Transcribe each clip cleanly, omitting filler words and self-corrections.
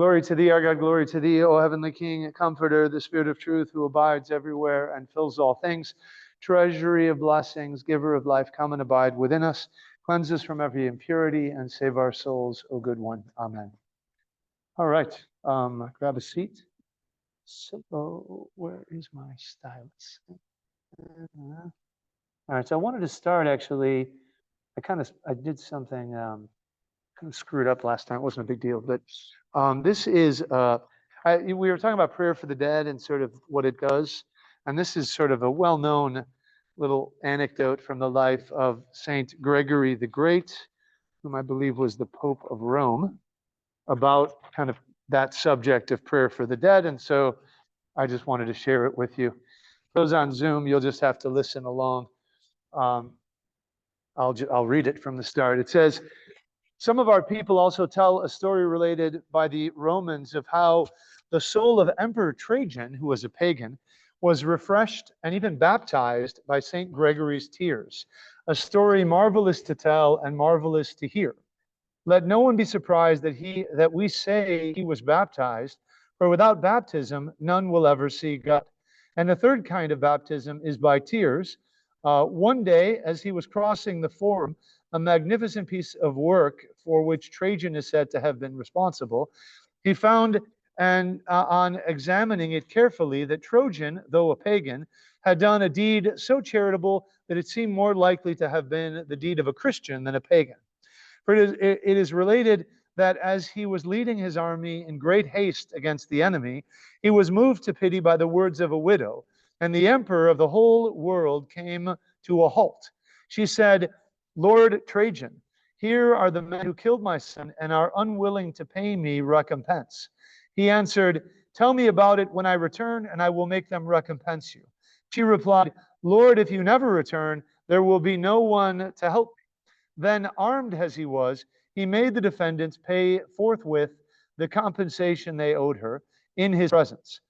Glory to thee, our God, glory to thee, O heavenly King, Comforter, the Spirit of truth, who abides everywhere and fills all things, treasury of blessings, giver of life, come and abide within us, cleanse us from every impurity, and save our souls, O good one. Amen. All right, grab a seat. So, where is my stylus? All right, so I wanted to start actually, I did something kind of screwed up last time. It wasn't a big deal, but this is, we were talking about prayer for the dead and sort of what it does. And this is sort of a well-known little anecdote from the life of Saint Gregory the Great, whom I believe was the Pope of Rome, about kind of that subject of prayer for the dead. And so I just wanted to share it with you. For those on Zoom, you'll just have to listen along. I'll read it from the start. It says, some of our people also tell a story related by the Romans of how the soul of Emperor Trajan, who was a pagan, was refreshed and even baptized by St. Gregory's tears, a story marvelous to tell and marvelous to hear. Let no one be surprised that we say he was baptized, for without baptism none will ever see God. And the third kind of baptism is by tears. One day, as he was crossing the Forum, a magnificent piece of work for which Trajan is said to have been responsible, he found, and on examining it carefully, that Trajan, though a pagan, had done a deed so charitable that it seemed more likely to have been the deed of a Christian than a pagan. For it is related that as he was leading his army in great haste against the enemy, he was moved to pity by the words of a widow, and the emperor of the whole world came to a halt. She said, Lord Trajan, here are the men who killed my son and are unwilling to pay me recompense. He answered, tell me about it when I return, and I will make them recompense you. She replied, Lord, if you never return, there will be no one to help me. Then, armed as he was, he made the defendants pay forthwith the compensation they owed her in his presence.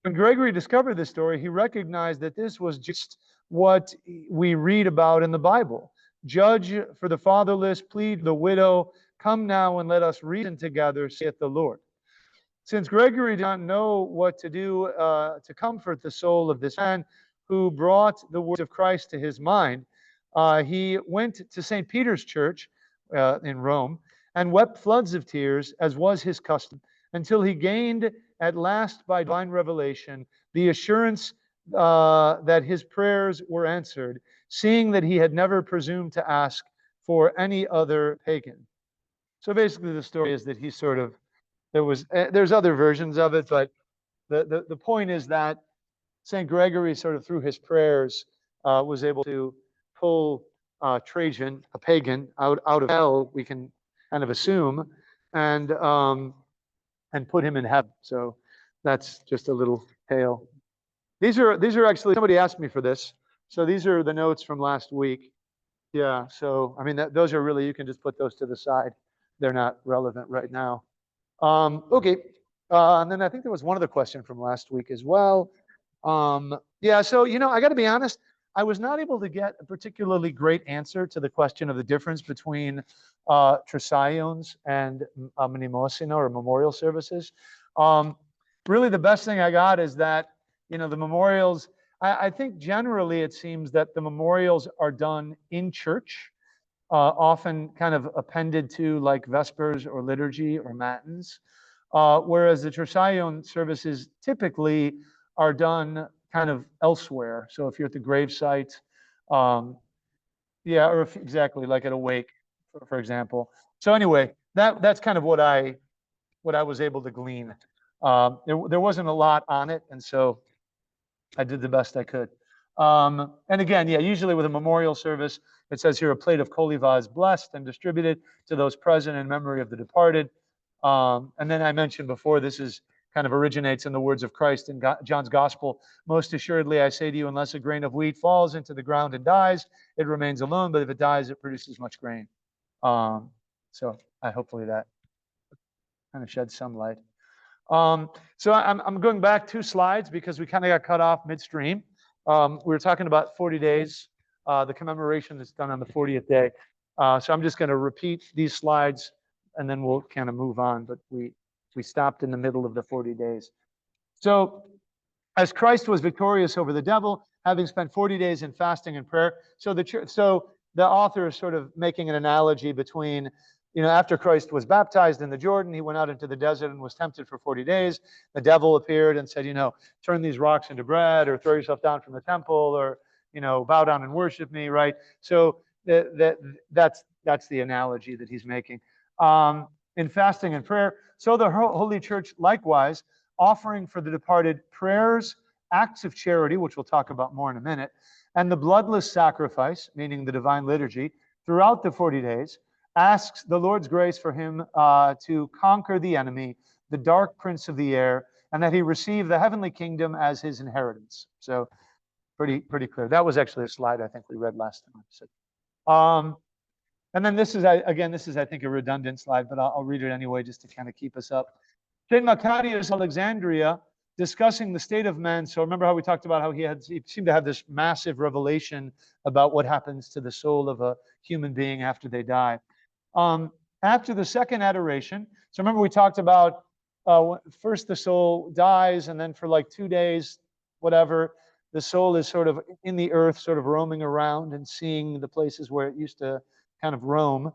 When Gregory discovered this story, he recognized that this was just what we read about in the Bible. Judge for the fatherless, plead the widow, come now and let us reason together, saith the Lord. Since Gregory did not know what to do to comfort the soul of this man who brought the words of Christ to his mind, he went to St. Peter's Church in Rome and wept floods of tears, as was his custom, until he gained at last by divine revelation the assurance that his prayers were answered, seeing that he had never presumed to ask for any other pagan. So basically the story is that he sort of, there's other versions of it, but the point is that St. Gregory sort of through his prayers was able to pull Trajan, a pagan, out of hell, we can kind of assume, and put him in heaven. So that's just a little tale. These are actually, somebody asked me for this. So these are the notes from last week. Yeah, so I mean, those are really, you can just put those to the side. They're not relevant right now. Okay, and then I think there was one other question from last week as well. Yeah, so, I got to be honest, I was not able to get a particularly great answer to the question of the difference between trisagions and mnemosina or memorial services. Really, the best thing I got is that, the memorials, I think generally it seems that the memorials are done in church, often kind of appended to like Vespers or liturgy or matins, whereas the trisagion services typically are done kind of elsewhere. So if you're at the gravesite, yeah, or exactly like at a wake, for example. So anyway, that's kind of what I was able to glean. There wasn't a lot on it, and so I did the best I could. And again, yeah, usually with a memorial service, it says here a plate of koliva is blessed and distributed to those present in memory of the departed. And then I mentioned before, this is kind of originates in the words of Christ in John's Gospel. Most assuredly, I say to you, unless a grain of wheat falls into the ground and dies, it remains alone. But if it dies, it produces much grain. So hopefully that kind of sheds some light. So I'm going back 2 slides because we kind of got cut off midstream. We were talking about 40 days, the commemoration that's done on the 40th day. So I'm just going to repeat these slides and then we'll kind of move on. But we We stopped in the middle of the 40 days. So as Christ was victorious over the devil, having spent 40 days in fasting and prayer. So the author is sort of making an analogy between, after Christ was baptized in the Jordan, he went out into the desert and was tempted for 40 days. The devil appeared and said, turn these rocks into bread, or throw yourself down from the temple, or, bow down and worship me, right? So that's the analogy that he's making. In fasting and prayer. So the Holy Church likewise, offering for the departed prayers, acts of charity, which we'll talk about more in a minute, and the bloodless sacrifice, meaning the divine liturgy, throughout the 40 days, asks the Lord's grace for him to conquer the enemy, the dark prince of the air, and that he receive the heavenly kingdom as his inheritance. So pretty clear. That was actually a slide I think we read last time. So, and then this is, I think, a redundant slide, but I'll read it anyway just to kind of keep us up. St. Macarius Alexandria, discussing the state of man. So remember how we talked about how he seemed to have this massive revelation about what happens to the soul of a human being after they die. After the second adoration, so remember we talked about first the soul dies, and then for like 2 days, whatever, the soul is sort of in the earth, sort of roaming around and seeing the places where it used to kind of roam.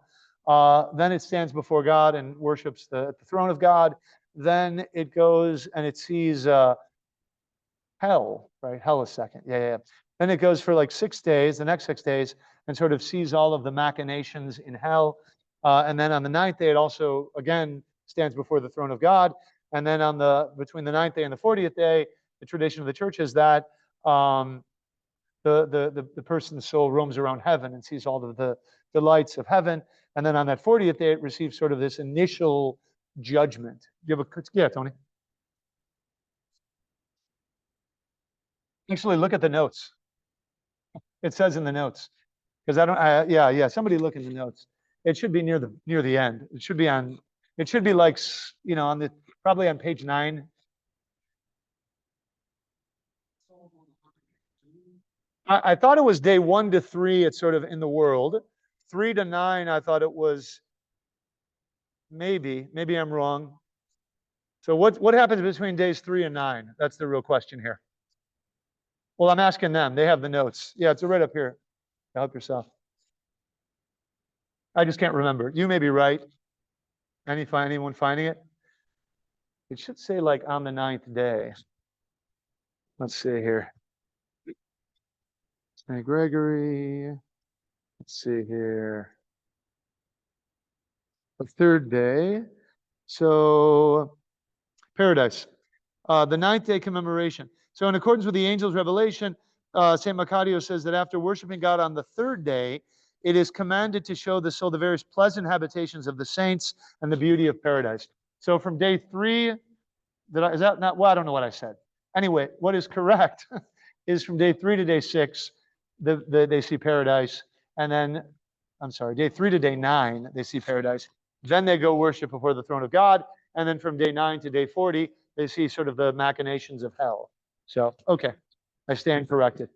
Then it stands before God and worships the throne of God. Then it goes and it sees hell, right? Hell is second. Yeah. Then it goes for like 6 days, the next 6 days, and sort of sees all of the machinations in hell. And then on the 9th day, it also, again, stands before the throne of God. And then between the 9th day and the 40th day, the tradition of the church is that the person's soul roams around heaven and sees all of the delights of heaven. And then on that 40th day, it receives sort of this initial judgment. Yeah, Tony. Actually, look at the notes. It says in the notes, because somebody look in the notes. It should be near the end. It should be like, probably on page 9. I thought it was day 1 to 3. It's sort of in the world. 3 to 9, I thought it was maybe I'm wrong. So what happens between days 3 and 9? That's the real question here. Well, I'm asking them. They have the notes. Yeah, it's right up here. Help yourself. I just can't remember. You may be right. Anyone finding it? It should say like on the 9th day. Let's see here. St. Gregory. Let's see here. The 3rd day. So paradise. The 9th day commemoration. So in accordance with the angel's revelation, St. Macarius says that after worshiping God on the 3rd day, it is commanded to show the soul the various pleasant habitations of the saints and the beauty of paradise. So from day 3, is that not? Well, I don't know what I said. Anyway, what is correct is from day 3 to day 6, they see paradise, and then, day 3 to day 9, they see paradise. Then they go worship before the throne of God, and then from day 9 to day 40, they see sort of the machinations of hell. So, okay, I stand corrected.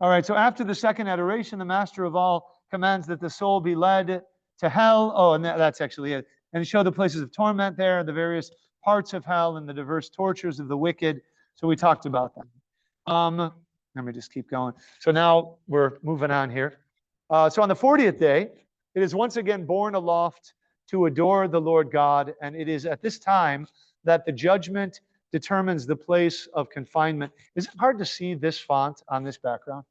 All right, so after the second adoration, the Master of all commands that the soul be led to hell. Oh, and that's actually it. And show the places of torment there, the various parts of hell, and the diverse tortures of the wicked. So we talked about them. Let me just keep going. So now we're moving on here. So on the 40th day, it is once again borne aloft to adore the Lord God. And it is at this time that the judgment determines the place of confinement. Is it hard to see this font on this background?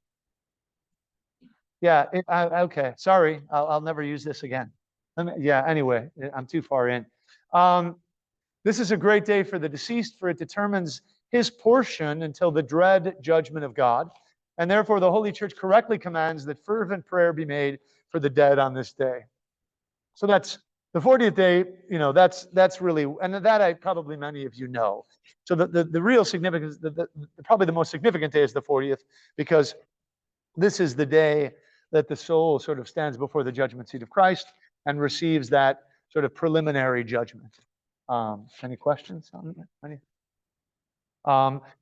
Yeah, okay, sorry, I'll never use this again. Anyway, I'm too far in. This is a great day for the deceased, for it determines his portion until the dread judgment of God. And therefore, the Holy Church correctly commands that fervent prayer be made for the dead on this day. So that's the 40th day, that's really, and that probably many of you know. So the real significance, probably the most significant day is the 40th, because this is the day that the soul sort of stands before the judgment seat of Christ and receives that sort of preliminary judgment. Any questions on that?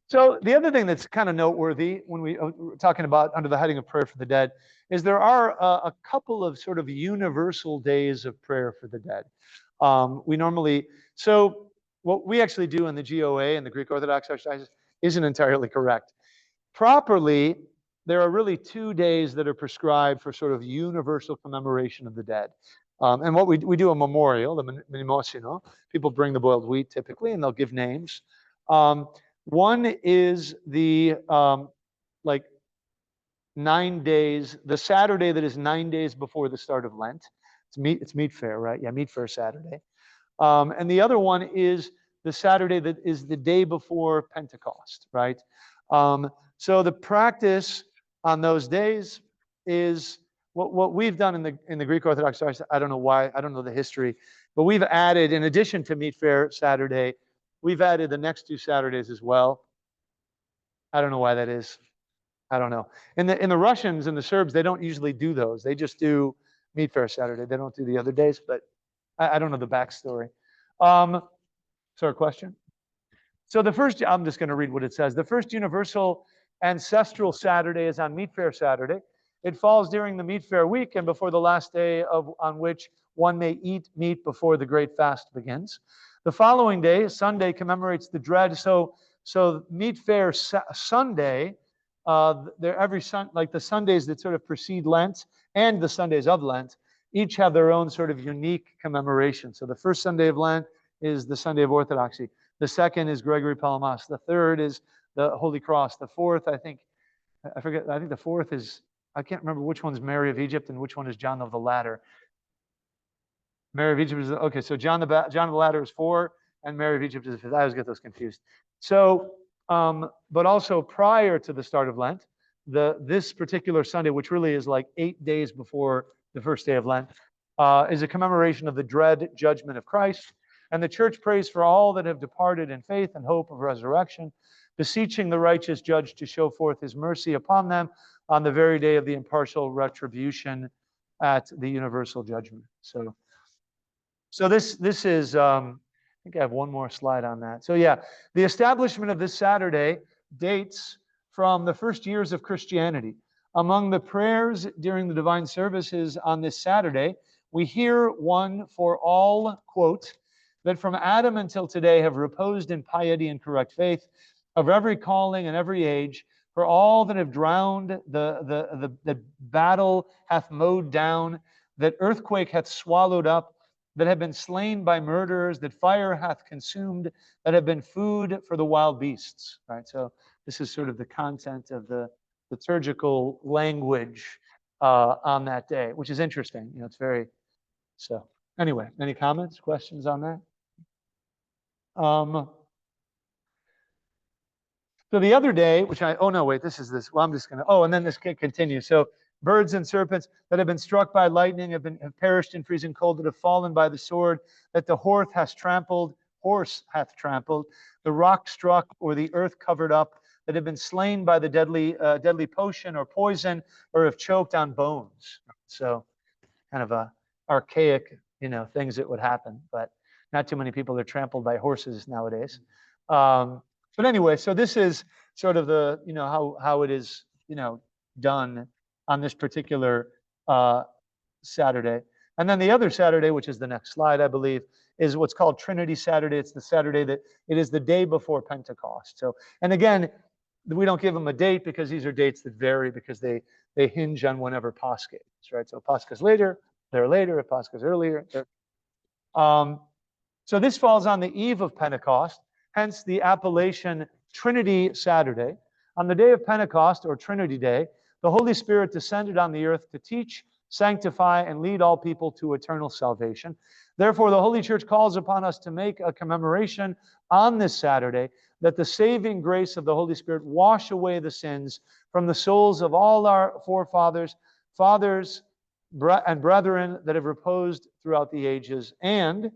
So the other thing that's kind of noteworthy when we're talking about under the heading of prayer for the dead is there are a couple of sort of universal days of prayer for the dead. We normally, so what we actually do in the GOA and the Greek Orthodox Archdiocese isn't entirely correct. Properly, there are really 2 days that are prescribed for sort of universal commemoration of the dead. And what we do a memorial, the mnemosino. People bring the boiled wheat typically, and they'll give names. One is the like 9 days, the Saturday that is 9 days before the start of Lent. It's meat fair, right? Yeah, meat fair Saturday. And the other one is the Saturday that is the day before Pentecost, right? So the practice on those days is what we've done in the Greek Orthodox Church. I don't know why, I don't know the history, but we've added, in addition to meat fair Saturday, we've added the next 2 Saturdays as well. I don't know why that is. I don't know. In the Russians and the Serbs, they don't usually do those. They just do meat fair Saturday. They don't do the other days, but I don't know the backstory. Sorry, question? So the first, I'm just going to read what it says. The first universal ancestral Saturday is on meat fair Saturday. It falls during the meat fair week and before the last day on which one may eat meat before the great fast begins. The following day, Sunday, commemorates the dread. So meat fair Sunday, every like the Sundays that sort of precede Lent and the Sundays of Lent, each have their own sort of unique commemoration. So the first Sunday of Lent is the Sunday of Orthodoxy. The second is Gregory Palamas. The third is the Holy Cross. The fourth, I think the fourth is, I can't remember which one's Mary of Egypt and which one is John of the Ladder. Mary of Egypt is, okay, so John of the Ladder is 4 and Mary of Egypt is 5. I always get those confused. So, but also prior to the start of Lent, this particular Sunday, which really is like 8 days before the first day of Lent, is a commemoration of the dread judgment of Christ. And the church prays for all that have departed in faith and hope of resurrection, beseeching the righteous judge to show forth his mercy upon them on the very day of the impartial retribution at the universal judgment. So this is, I think I have one more slide on that. So yeah, the establishment of this Saturday dates from the first years of Christianity. Among the prayers during the divine services on this Saturday, we hear one for all, quote, that from Adam until today have reposed in piety and correct faith, of every calling and every age, for all that have drowned, the battle hath mowed down, that earthquake hath swallowed up, that have been slain by murderers, that fire hath consumed, that have been food for the wild beasts. Right. So this is sort of the content of the liturgical language on that day, which is interesting. You know, it's very so. Anyway, any comments, questions on that? So the other day, which I, oh no, wait, this is this. Well, I'm just gonna, oh, and then this can continue. So birds and serpents that have been struck by lightning have perished in freezing cold, that have fallen by the sword, that the horse hath trampled, the rock struck, or the earth covered up, that have been slain by the deadly potion or poison, or have choked on bones. So kind of a archaic, you know, things that would happen, but not too many people are trampled by horses nowadays. But anyway, so this is sort of the, you know, how it is, you know, done on this particular Saturday. And then the other Saturday, which is the next slide, I believe, is what's called Trinity Saturday. It's the Saturday that it is the day before Pentecost. So, and again, we don't give them a date because these are dates that vary because they hinge on whenever Pascha is, right? So if Pascha's later, they're later. If Pascha's earlier, they're... So this falls on the eve of Pentecost, hence the appellation Trinity Saturday. On the day of Pentecost, or Trinity Day, the Holy Spirit descended on the earth to teach, sanctify, and lead all people to eternal salvation. Therefore, the Holy Church calls upon us to make a commemoration on this Saturday that the saving grace of the Holy Spirit wash away the sins from the souls of all our forefathers, fathers, and brethren that have reposed throughout the ages, and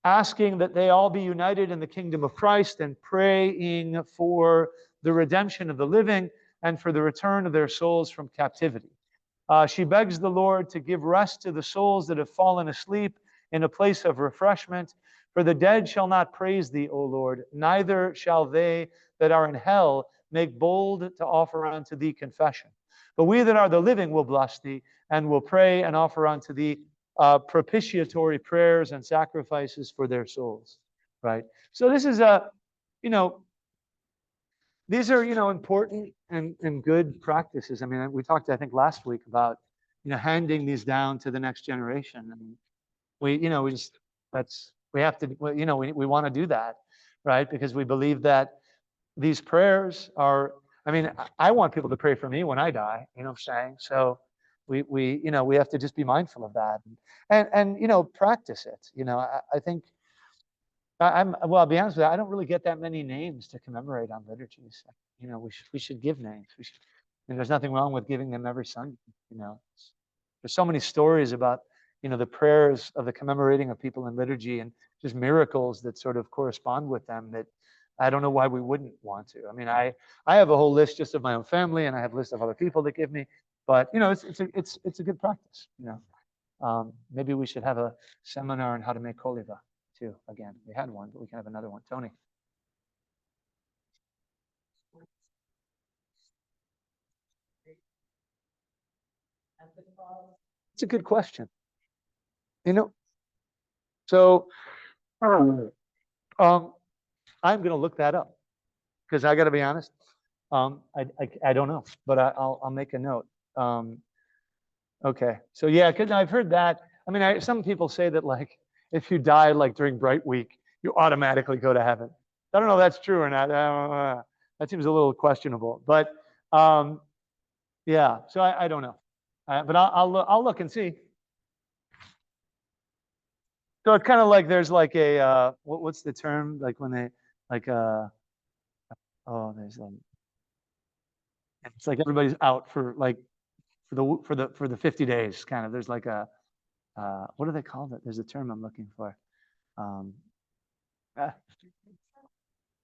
asking that they all be united in the kingdom of Christ, and praying for the redemption of the living and for the return of their souls from captivity. She begs the Lord to give rest to the souls that have fallen asleep in a place of refreshment. For the dead shall not praise thee, O Lord, neither shall they that are in hell make bold to offer unto thee confession. But we that are the living will bless thee, and will pray and offer unto thee propitiatory prayers and sacrifices for their souls, right? So this is a, you know, these are, important and good practices. I mean, we talked, I think, last week about, handing these down to the next generation. And we just, we have to, we want to do that, right? Because we believe that these prayers are, I mean, I want people to pray for me when I die, what I'm saying? So we have to just be mindful of that and practice it. I think well, I'll be honest with you, I don't really get that many names to commemorate on liturgies. We should give names. And there's nothing wrong with giving them every Sunday. There's so many stories about, the prayers of the commemorating of people in liturgy and just miracles that sort of correspond with them that I don't know why we wouldn't want to. I mean, I have a whole list just of my own family, and I have a list of other people that give me, but it's a good practice. Maybe we should have a seminar on how to make koliva too. Again, we had one, but we can have another one. Tony. It's a good question. So I'm going to look that up because I got to be honest. I don't know, but I'll make a note. Okay. So yeah, because I've heard that. I mean, some people say that like if you die like during Bright Week, you automatically go to heaven. I don't know if that's true or not. That seems a little questionable, but yeah. So I don't know, but I'll look and see. So it's kind of like there's like a what's the term like when they like there's it's like everybody's out for like for the 50 days kind of. There's like a what do they call it? There's a term I'm looking for.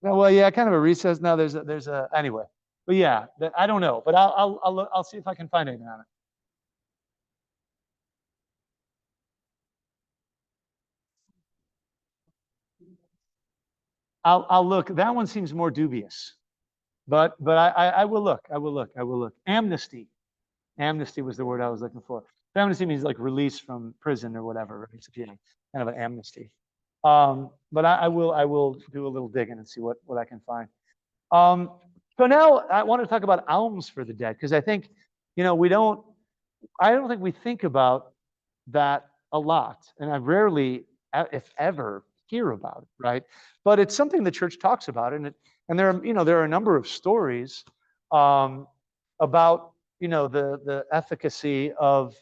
Well, yeah, kind of a recess. No, there's a anyway. But yeah, I don't know, but I'll see if I can find anything on it. I'll look. That one seems more dubious, but I will look. I will look. Amnesty. Amnesty was the word I was looking for. Amnesty means like release from prison or whatever. Right? Yeah, kind of an amnesty. But I will do a little digging and see what I can find. So now I want to talk about alms for the dead because I think I don't think we think about that a lot, and I rarely, if ever, hear about it, right? But it's something the church talks about, and there are a number of stories about the efficacy of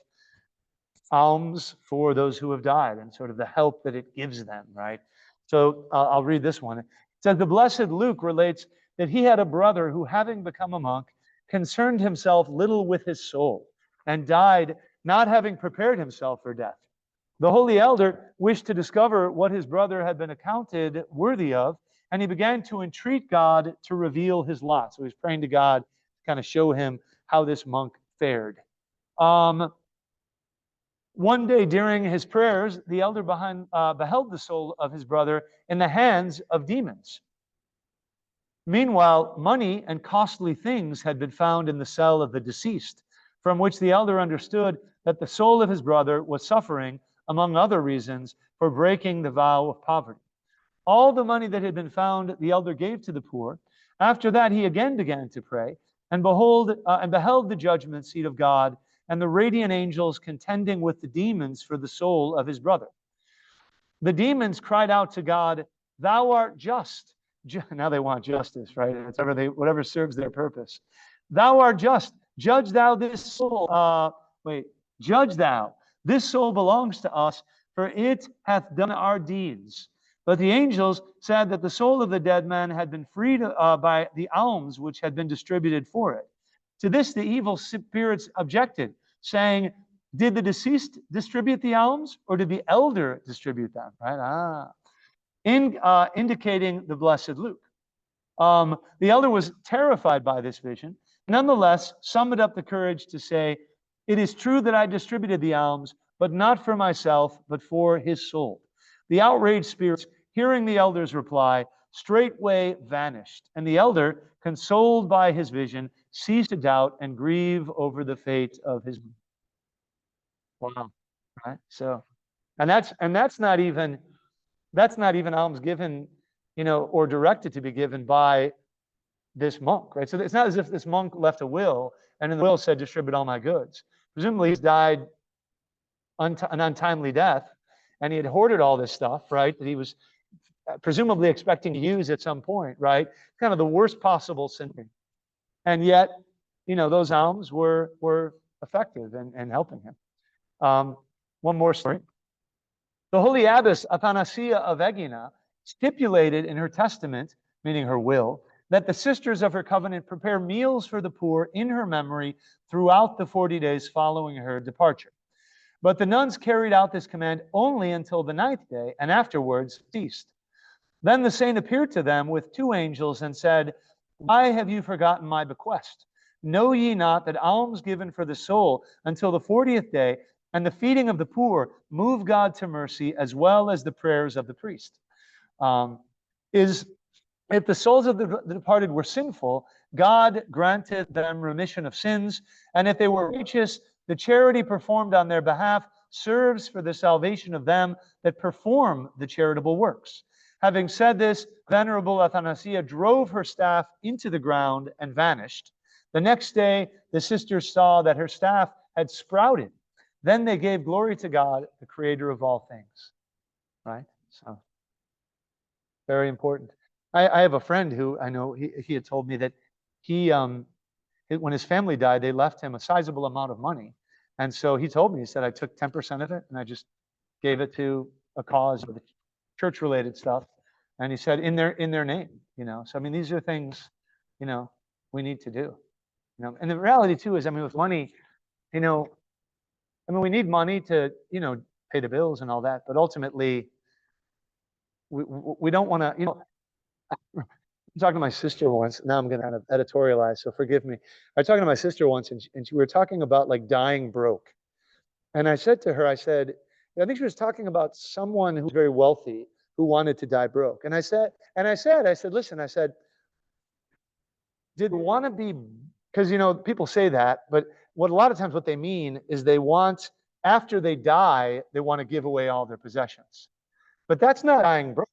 alms for those who have died and sort of the help that it gives them, right? So I'll read this one. It says, the blessed Luke relates that he had a brother who, having become a monk, concerned himself little with his soul and died not having prepared himself for death. The holy elder wished to discover what his brother had been accounted worthy of, and he began to entreat God to reveal his lot. So he's praying to God to kind of show him how this monk fared. One day during his prayers, the elder beheld the soul of his brother in the hands of demons. Meanwhile, money and costly things had been found in the cell of the deceased, from which the elder understood that the soul of his brother was suffering, among other reasons, for breaking the vow of poverty. All the money that had been found, the elder gave to the poor. After that, he again began to pray, and beheld the judgment seat of God, and the radiant angels contending with the demons for the soul of his brother. The demons cried out to God, "Thou art just." Now they want justice, right? It's whatever serves their purpose. "Thou art just. Judge thou this soul." Judge thou. This soul belongs to us, for it hath done our deeds. But the angels said that the soul of the dead man had been freed by the alms which had been distributed for it. To this the evil spirits objected, saying, did the deceased distribute the alms, or did the elder distribute them? Right? Indicating the blessed Luke. The elder was terrified by this vision, nonetheless summoned up the courage to say, it is true that I distributed the alms, but not for myself, but for his soul. The outraged spirits, hearing the elder's reply, straightway vanished, and the elder, consoled by his vision, ceased to doubt and grieve over the fate of his. Wow. right? So, and that's not even alms given, or directed to be given by this monk, right? So it's not as if this monk left a will and in the will said, distribute all my goods. Presumably he's died an untimely death, and he had hoarded all this stuff, right? That he was presumably expecting to use at some point, right? Kind of the worst possible sin. And yet, those alms were effective in helping him. One more story. The holy abbess Athanasia of Egina stipulated in her testament, meaning her will, that the sisters of her covenant prepare meals for the poor in her memory throughout the 40 days following her departure. But the nuns carried out this command only until the 9th day, and afterwards ceased. Then the saint appeared to them with 2 angels and said, why have you forgotten my bequest? Know ye not that alms given for the soul until the 40th day and the feeding of the poor move God to mercy, as well as the prayers of the priest? If the souls of the departed were sinful, God granted them remission of sins, and if they were righteous, the charity performed on their behalf serves for the salvation of them that perform the charitable works. Having said this, Venerable Athanasia drove her staff into the ground and vanished. The next day, the sisters saw that her staff had sprouted. Then they gave glory to God, the creator of all things. Right? So, very important. I have a friend who I know, he had told me that when his family died, they left him a sizable amount of money. And so he told me, he said, I took 10% of it and I just gave it to a cause or the church-related stuff. And he said, in their name, So, I mean, these are things, we need to do. And the reality too is, I mean, with money, we need money to, pay the bills and all that, but ultimately, we don't want to, I'm talking to my sister once. Now I'm going to kind of editorialize, so forgive me. I was talking to my sister once, and we were talking about like dying broke. And I said to her, I think she was talking about someone who's very wealthy who wanted to die broke. And I said, listen, I said, did want to be, because, people say that, but a lot of times what they mean is they want, after they die, they want to give away all their possessions. But that's not dying broke.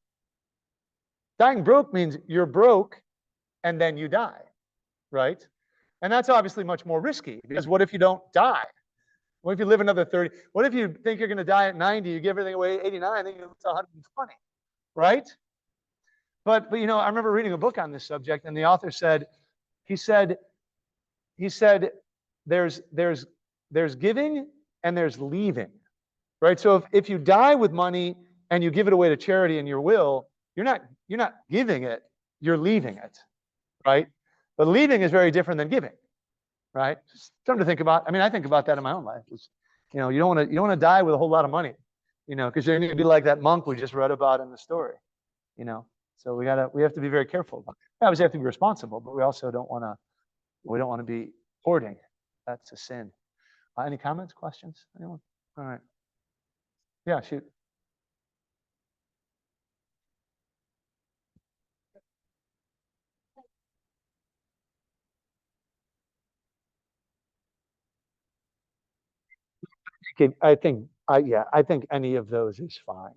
Dying broke means you're broke and then you die, right? And that's obviously much more risky, because what if you don't die? What if you live another 30? What if you think you're going to die at 90, you give everything away at 89, then you live to 120, right? But I remember reading a book on this subject, and the author said, he said, there's giving and there's leaving, right? So if you die with money and you give it away to charity in your will, you're not giving it, you're leaving it, right? But leaving is very different than giving, right? Just something to think about. I mean, I think about that in my own life. It's, you don't want to die with a whole lot of money, because you're going to be like that monk we just read about in the story, So we have to be very careful about it. Obviously, we have to be responsible, but we also don't want to be hoarding. That's a sin. Any comments, questions? Anyone? All right. Yeah, shoot. I think any of those is fine.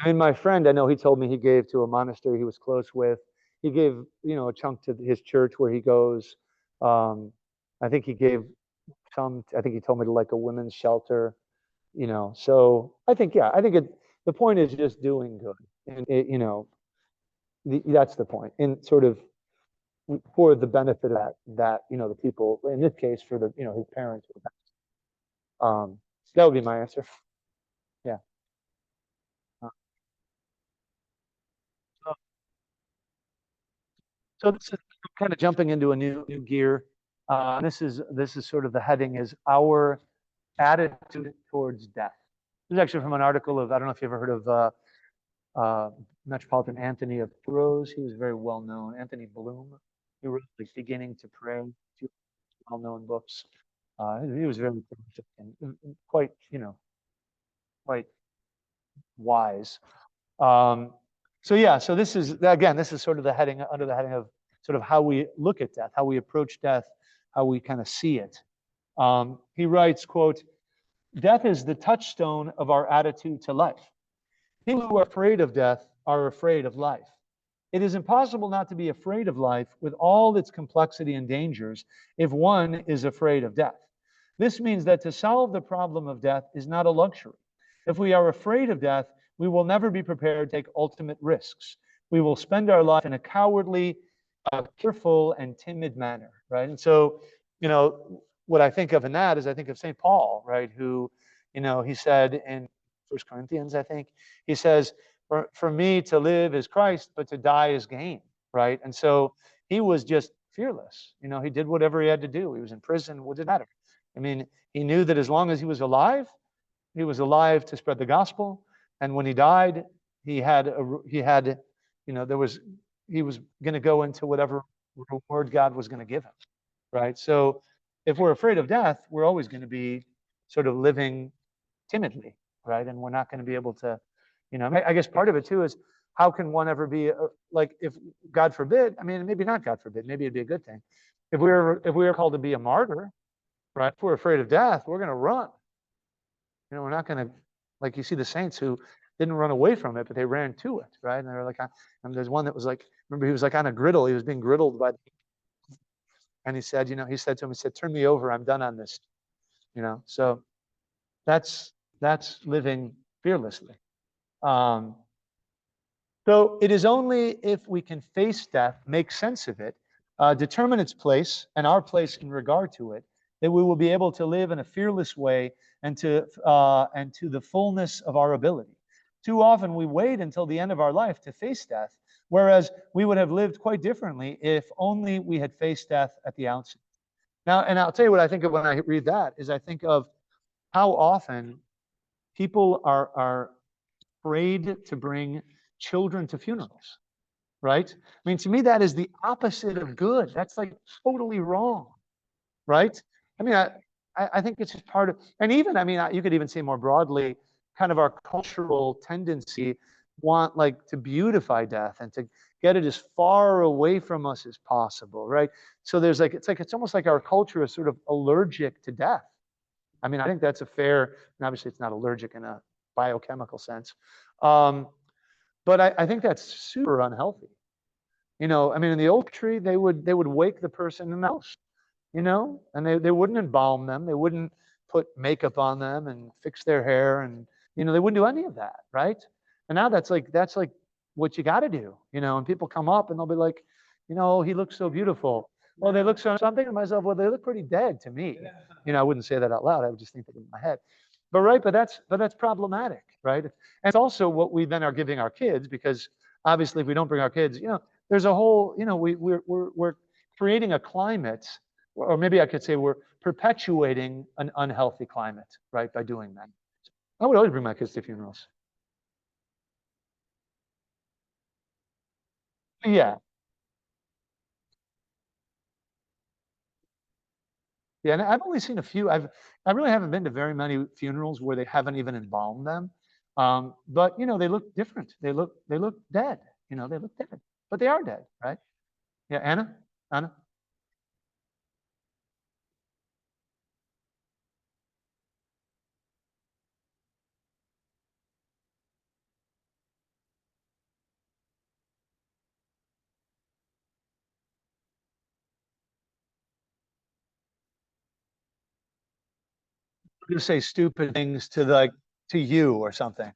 I mean, my friend, I know he told me he gave to a monastery he was close with. He gave, a chunk to his church where he goes. I think he gave some, I think he told me to like a women's shelter, So I think, the point is just doing good. And, that's the point. And sort of for the benefit of that, the people, in this case, for the, his parents. That would be my answer. Yeah. So this is kind of jumping into a new gear. This is sort of the heading is our attitude towards death. This is actually from an article of, I don't know if you ever heard of Metropolitan Anthony of Prose. He was very well known. Anthony Bloom. He wrote like Beginning to Pray, two well-known books. He was very prolific and quite, quite wise. So this is sort of the heading under the heading of sort of how we look at death, how we approach death, how we kind of see it. He writes, quote, Death is the touchstone of our attitude to life. People who are afraid of death are afraid of life. It is impossible not to be afraid of life with all its complexity and dangers if one is afraid of death. This means that to solve the problem of death is not a luxury. If we are afraid of death, we will never be prepared to take ultimate risks. We will spend our life in a cowardly, careful, and timid manner, right? And so, what I think of in that is I think of St. Paul, right? Who, he said in First Corinthians, I think, he says, for me to live is Christ, but to die is gain, right? And so he was just fearless. He did whatever he had to do. He was in prison. What did it matter? I mean, he knew that as long as he was alive to spread the gospel. And when he died, he was going to go into whatever reward God was going to give him, right? So if we're afraid of death, we're always going to be sort of living timidly, right? And we're not going to be able to, I guess part of it too is how can one ever be like, if God forbid, I mean, maybe not God forbid, maybe it'd be a good thing. If we were called to be a martyr, right? If we're afraid of death, we're going to run. We're not going to, like you see the saints who didn't run away from it, but they ran to it, right? And they're like, and there's one that was like, remember he was like on a griddle, he was being griddled by, and he said, he said to him, turn me over, I'm done on this, so that's living fearlessly. So it is only if we can face death, make sense of it, determine its place and our place in regard to it, that we will be able to live in a fearless way and to the fullness of our ability. Too often we wait until the end of our life to face death, whereas we would have lived quite differently if only we had faced death at the outset. Now, and I'll tell you what I think of when I read that is I think of how often people are afraid to bring children to funerals, right? I mean, to me, that is the opposite of good. That's like totally wrong, right? I mean, I think it's just part of, and even, I mean, you could even say more broadly, kind of our cultural tendency want like to beautify death and to get it as far away from us as possible, right? So there's like, it's almost like our culture is sort of allergic to death. I mean, I think that's a fair, and obviously it's not allergic in a biochemical sense. But I think that's super unhealthy. I mean, in the oak tree, they would wake the person in the house, and they wouldn't embalm them. They wouldn't put makeup on them and fix their hair. And, they wouldn't do any of that. Right. And now that's like what you got to do, and people come up and they'll be like, he looks so beautiful. Well, they look so, I'm thinking to myself, well, they look pretty dead to me. I wouldn't say that out loud. I would just think that in my head. But that's problematic, right? And it's also what we then are giving our kids, because obviously if we don't bring our kids, there's a whole, we're creating a climate, or maybe I could say we're perpetuating an unhealthy climate, right, by doing that. I would always bring my kids to funerals. Yeah. Yeah, and I've only seen a few. I really haven't been to very many funerals where they haven't even embalmed them. But they look different. They look dead. They look dead, but they are dead, right? Yeah, Anna. You say stupid things to you or something.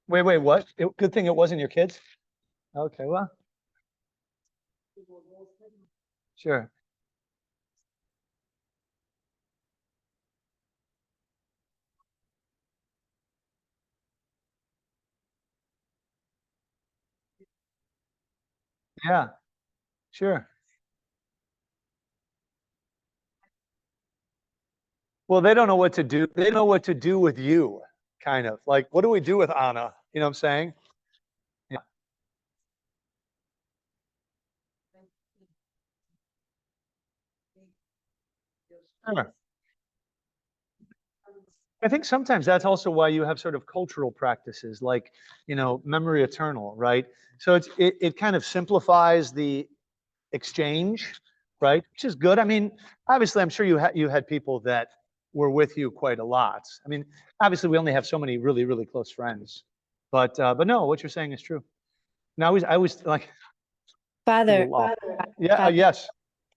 Wait, what? Good thing it wasn't your kids. Okay, well, sure. Yeah, sure. Well, they don't know what to do. They know what to do with you, kind of. Like, what do we do with Anna? You know what I'm saying? Yeah. Sure. I think sometimes that's also why you have sort of cultural practices like, memory eternal, right? So it kind of simplifies the exchange, right? Which is good. I mean, obviously, I'm sure you had people that we're with you quite a lot. I mean, obviously we only have so many really, really close friends, but no, what you're saying is true. Now, I was like, Father, yeah, Father, yes,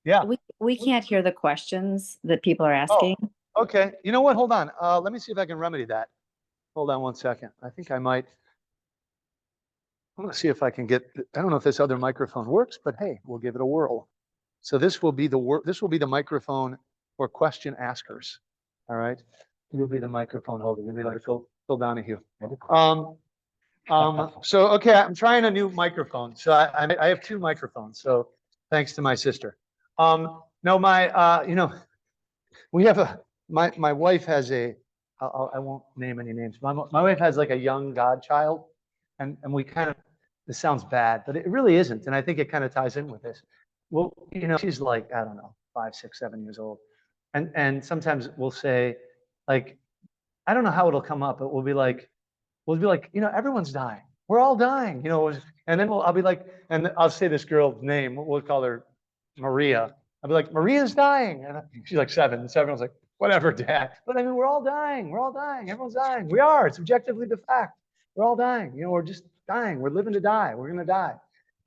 yeah. we can't hear the questions that people are Oh, asking. okay. You know what? Hold on. Let me see if I can remedy that. Hold on one second. I think I might. I'm going to see if I can get. I don't know if this other microphone works, but hey, we'll give it a whirl. So this will be the microphone for question askers. All right. It will be the microphone holder. It'll be like Phil Donahue. So okay, I'm trying a new microphone. So I have two microphones. So thanks to my sister. No, we have my wife has I won't name any names. My wife has like a young godchild, and we kind of, this sounds bad, but it really isn't. And I think it kind of ties in with this. Well, she's like, I don't know, 5, 6, 7 years old. And sometimes we'll say, like, I don't know how it'll come up, but we'll be like, everyone's dying. We're all dying, and then I'll be like, and I'll say this girl's name, we'll call her Maria. I'll be like, Maria's dying. And she's like 7. And 7 was like, whatever, Dad. But I mean, we're all dying. We're all dying. Everyone's dying. We are. It's objectively the fact. We're all dying. We're just dying. We're living to die. We're going to die.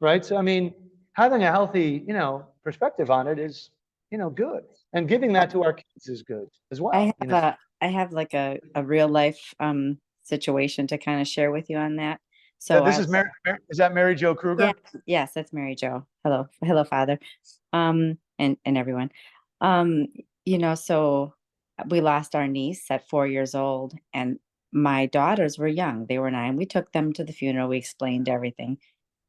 Right. So, I mean, having a healthy, perspective on it is, good. And giving that to our kids is good as well. I have like a real life situation to kind of share with you on that. So this is is that Mary Jo Kruger? Yeah, yes, that's Mary Jo. Hello, Father, and everyone. So we lost our niece at 4 years old, and my daughters were young. They were 9. We took them to the funeral. We explained everything,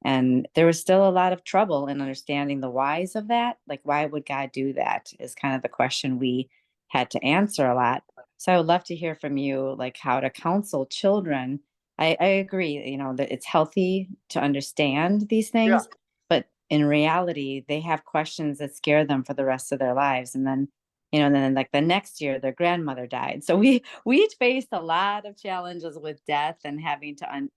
and there was still a lot of trouble in understanding the whys of that. Like, why would God do that? Is kind of the question we had to answer a lot. So I would love to hear from you, like how to counsel children. I agree, that it's healthy to understand these Yeah. things, but in reality, they have questions that scare them for the rest of their lives. And then like the next year, their grandmother died. So we faced a lot of challenges with death and having to,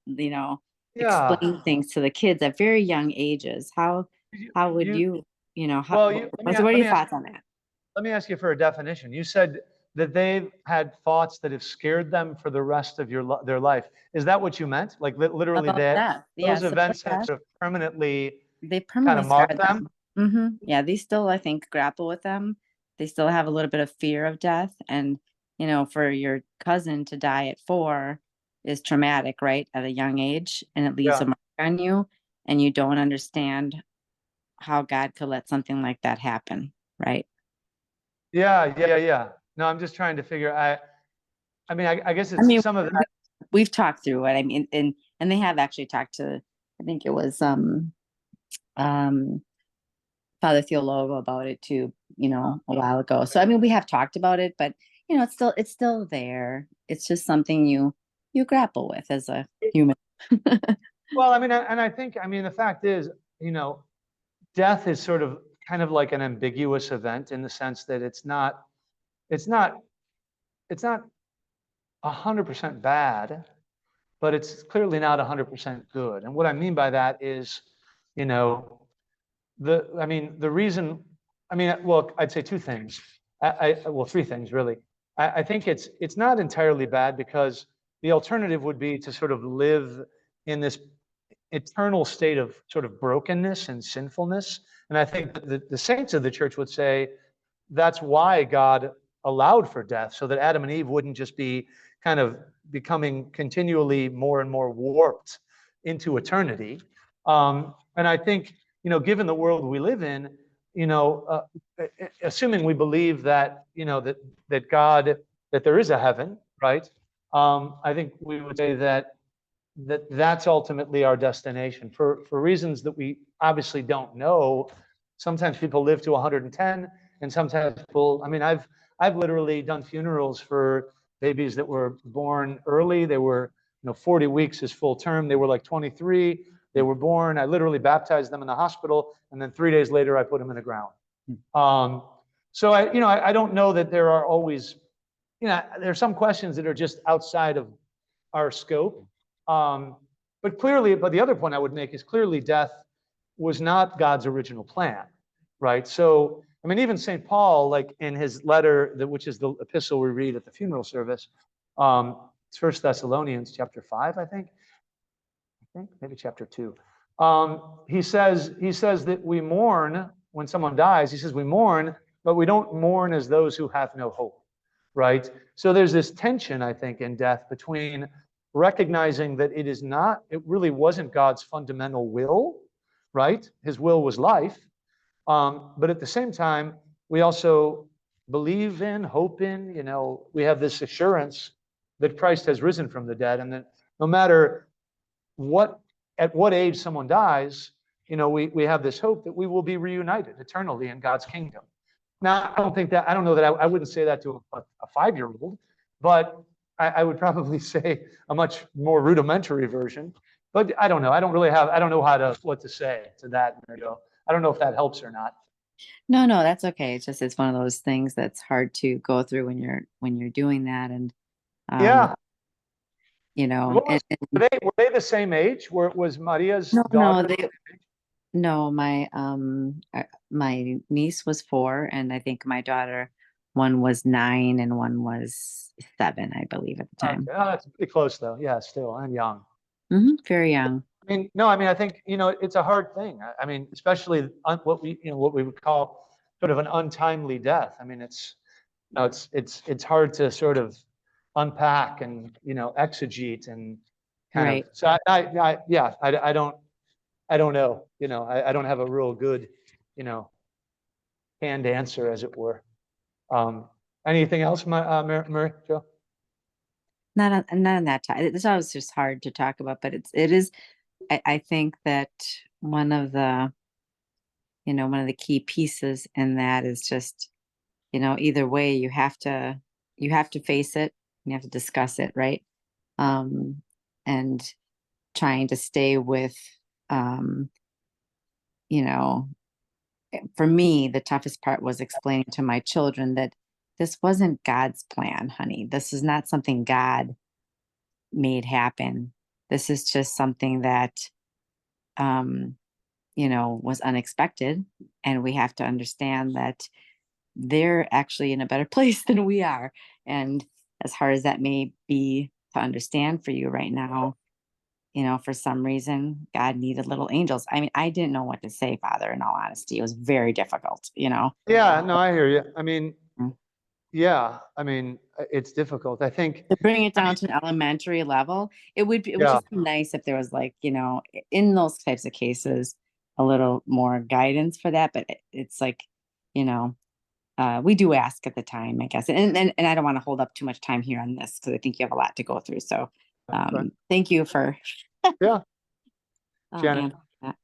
explain things to the kids at very young ages. How would what are your thoughts on that? Let me ask you for a definition. You said that they've had thoughts that have scared them for the rest of their life. Is that what you meant? Like literally that those events have sort of permanently kind of marked them? Yeah, they still, I think, grapple with them. They still have a little bit of fear of death. And, for your cousin to die at 4 is traumatic, right? At a young age, and it leaves a mark on you, and you don't understand how God could let something like that happen, right? Yeah. No, I'm just trying to figure. I mean, I guess it's some of that. We've talked through it. I mean, and they have actually talked to, I think it was Father Theologo about it too, a while ago. So I mean, we have talked about it, but it's still there. It's just something you grapple with as a human. Well, I mean, and I think, the fact is, death is sort of kind of like an ambiguous event in the sense that it's not 100% bad, but it's clearly not 100% good. And what I mean by that is, the reason, well, I'd say 2 things. Well, 3 things really. I think it's not entirely bad because the alternative would be to sort of live in this eternal state of sort of brokenness and sinfulness. And I think the saints of the church would say that's why God allowed for death, so that Adam and Eve wouldn't just be kind of becoming continually more and more warped into eternity. And I think, given the world we live in, assuming we believe that, that there is a heaven, right? I think we would say that's ultimately our destination for reasons that we obviously don't know. Sometimes people live to 110, and sometimes people, I've literally done funerals for babies that were born early. They were, 40 weeks is full term. They were like 23. They were born. I literally baptized them in the hospital, and then 3 days later, I put them in the ground. So I don't know that there are always, there are some questions that are just outside of our scope. But the other point I would make is clearly death was not God's original plan, right? So I mean, even St. Paul, like in his letter, which is the epistle we read at the funeral service, it's First Thessalonians chapter 5, I think maybe chapter 2. He says that we mourn when someone dies. He says we mourn, but we don't mourn as those who have no hope, right? So there's this tension, I think, in death between recognizing that it really wasn't God's fundamental will, right? His will was life. But at the same time, we also believe in, hope in, we have this assurance that Christ has risen from the dead, and that no matter at what age someone dies, we have this hope that we will be reunited eternally in God's kingdom. Now, I don't know that I wouldn't say that to a 5-year-old, but I would probably say a much more rudimentary version. But I don't know. I don't know what to say to that. I don't know if that helps or not. No, that's okay. It's one of those things that's hard to go through when you're doing that. And, Yeah. and Were they the same age? Was Maria's no, daughter? no, my niece was 4, and I think my daughter, one was 9 and one was 7, I believe, at the time. Okay. Oh, that's pretty close though. Yeah, still, and young. Very young. I think, it's a hard thing. I mean, especially what we would call sort of an untimely death. I mean, it's hard to sort of unpack and, exegete and kind Right. of. So I don't know. I don't have a real good, canned answer, as it were. Anything else, Mary Jo? Not on that time. It's always just hard to talk about, but it is. I think that one of the key pieces in that is just, either way you have to face it, you have to discuss it, right? And trying to stay with, for me, the toughest part was explaining to my children that this wasn't God's plan, honey. This is not something God made happen. This is just something that, was unexpected. And we have to understand that they're actually in a better place than we are. And as hard as that may be to understand for you right now, for some reason, God needed little angels. I mean, I didn't know what to say, Father, in all honesty. It was very difficult. Yeah, no, I hear you. I mean, yeah, I mean, it's difficult. I think to bring it down to an elementary level, it would just be nice if there was, like, in those types of cases, a little more guidance for that. But it's like, we do ask at the time, I guess. And I don't want to hold up too much time here on this, because I think you have a lot to go through. So thank you for Janet. that.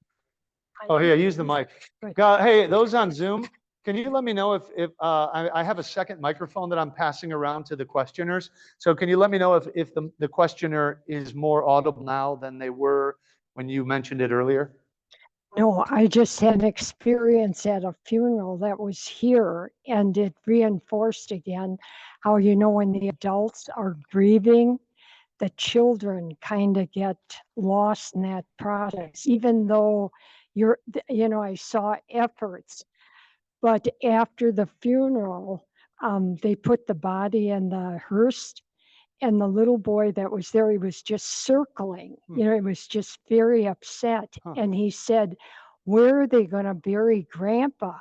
Oh, yeah, use the mic. Hey, those on Zoom, can you let me know if I have a second microphone that I'm passing around to the questioners. So can you let me know if the questioner is more audible now than they were when you mentioned it earlier? No, I just had an experience at a funeral that was here, and it reinforced again how, when the adults are grieving, the children kind of get lost in that process, even though I saw efforts. But after the funeral, they put the body in the hearse, and the little boy that was there, he was just circling, he was just very upset. And he said, "Where are they going to bury Grandpa?"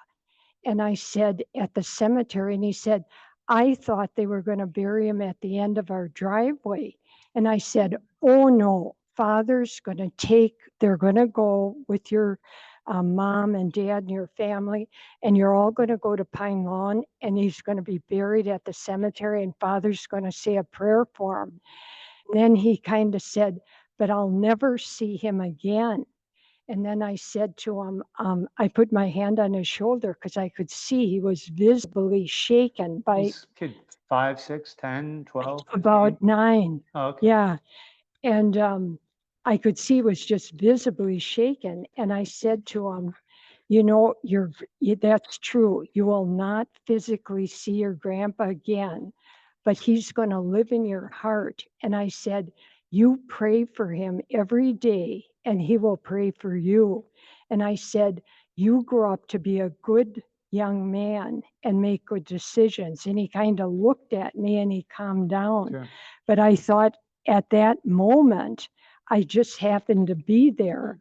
And I said, "At the cemetery." And he said, "I thought they were going to bury him at the end of our driveway." And I said, "Oh no, Father's going to they're going to go with your mom and dad and your family, and you're all going to go to Pine Lawn, and he's going to be buried at the cemetery, and Father's going to say a prayer for him." And then he kind of said, "But I'll never see him again." And then I said to him, I put my hand on his shoulder, because I could see he was visibly shaken by This kid 5, 6, 10, 12? about 9. Oh, okay. Yeah. And I could see he was just visibly shaken. And I said to him, that's true. You will not physically see your grandpa again, but he's going to live in your heart. And I said, you pray for him every day, and he will pray for you. And I said, you grow up to be a good young man and make good decisions. And he kind of looked at me and he calmed down. Sure. But I thought at that moment, I just happened to be there.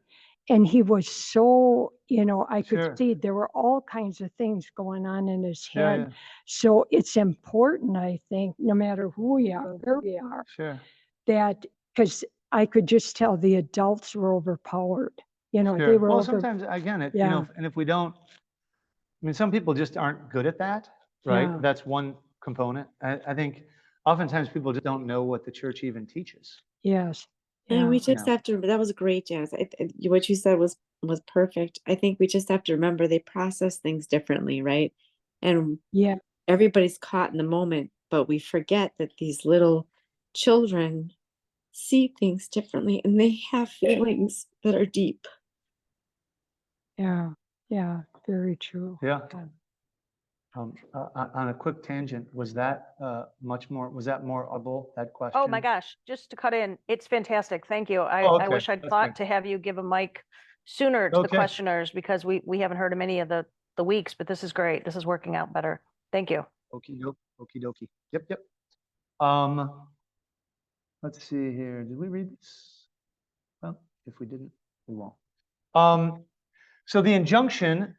And he was so, I could Sure. see there were all kinds of things going on in his Yeah, head. yeah. So it's important, I think, no matter who we are, where we are, Sure. that because I could just tell the adults were overpowered. They Sure. were Well, over. sometimes again, Yeah. and if we don't, I mean, some people just aren't good at that, right? Yeah. That's one component. I think oftentimes people just don't know what the church even teaches. Yes. And we Yeah. just have to, that was great, Jazz. What you said was perfect. I think we just have to remember they process things differently, right? And Yeah. everybody's caught in the moment, but we forget that these little children see things differently and they have feelings that are deep. Yeah. Yeah. Very true. Yeah. On a quick tangent, was that more audible, that question? Oh my gosh, just to cut in, it's fantastic. Thank you. I Oh, okay. wish I'd That's thought great. to have you give a mic sooner to the Okay. questioners because we haven't heard of many of the weeks, but this is great. This is working out better. Thank you. Okie doke, okie dokie. Yep. Let's see here. Did we read this? Well, if we didn't, we won't. So the injunction,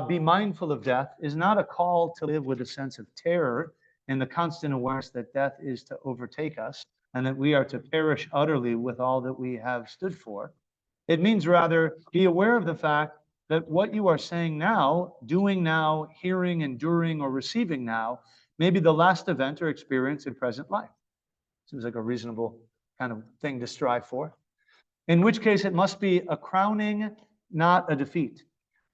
be mindful of death, is not a call to live with a sense of terror and the constant awareness that death is to overtake us and that we are to perish utterly with all that we have stood for. It means rather be aware of the fact that what you are saying now, doing now, hearing, enduring, or receiving now may be the last event or experience in present life. Seems like a reasonable kind of thing to strive for. In which case it must be a crowning, not a defeat,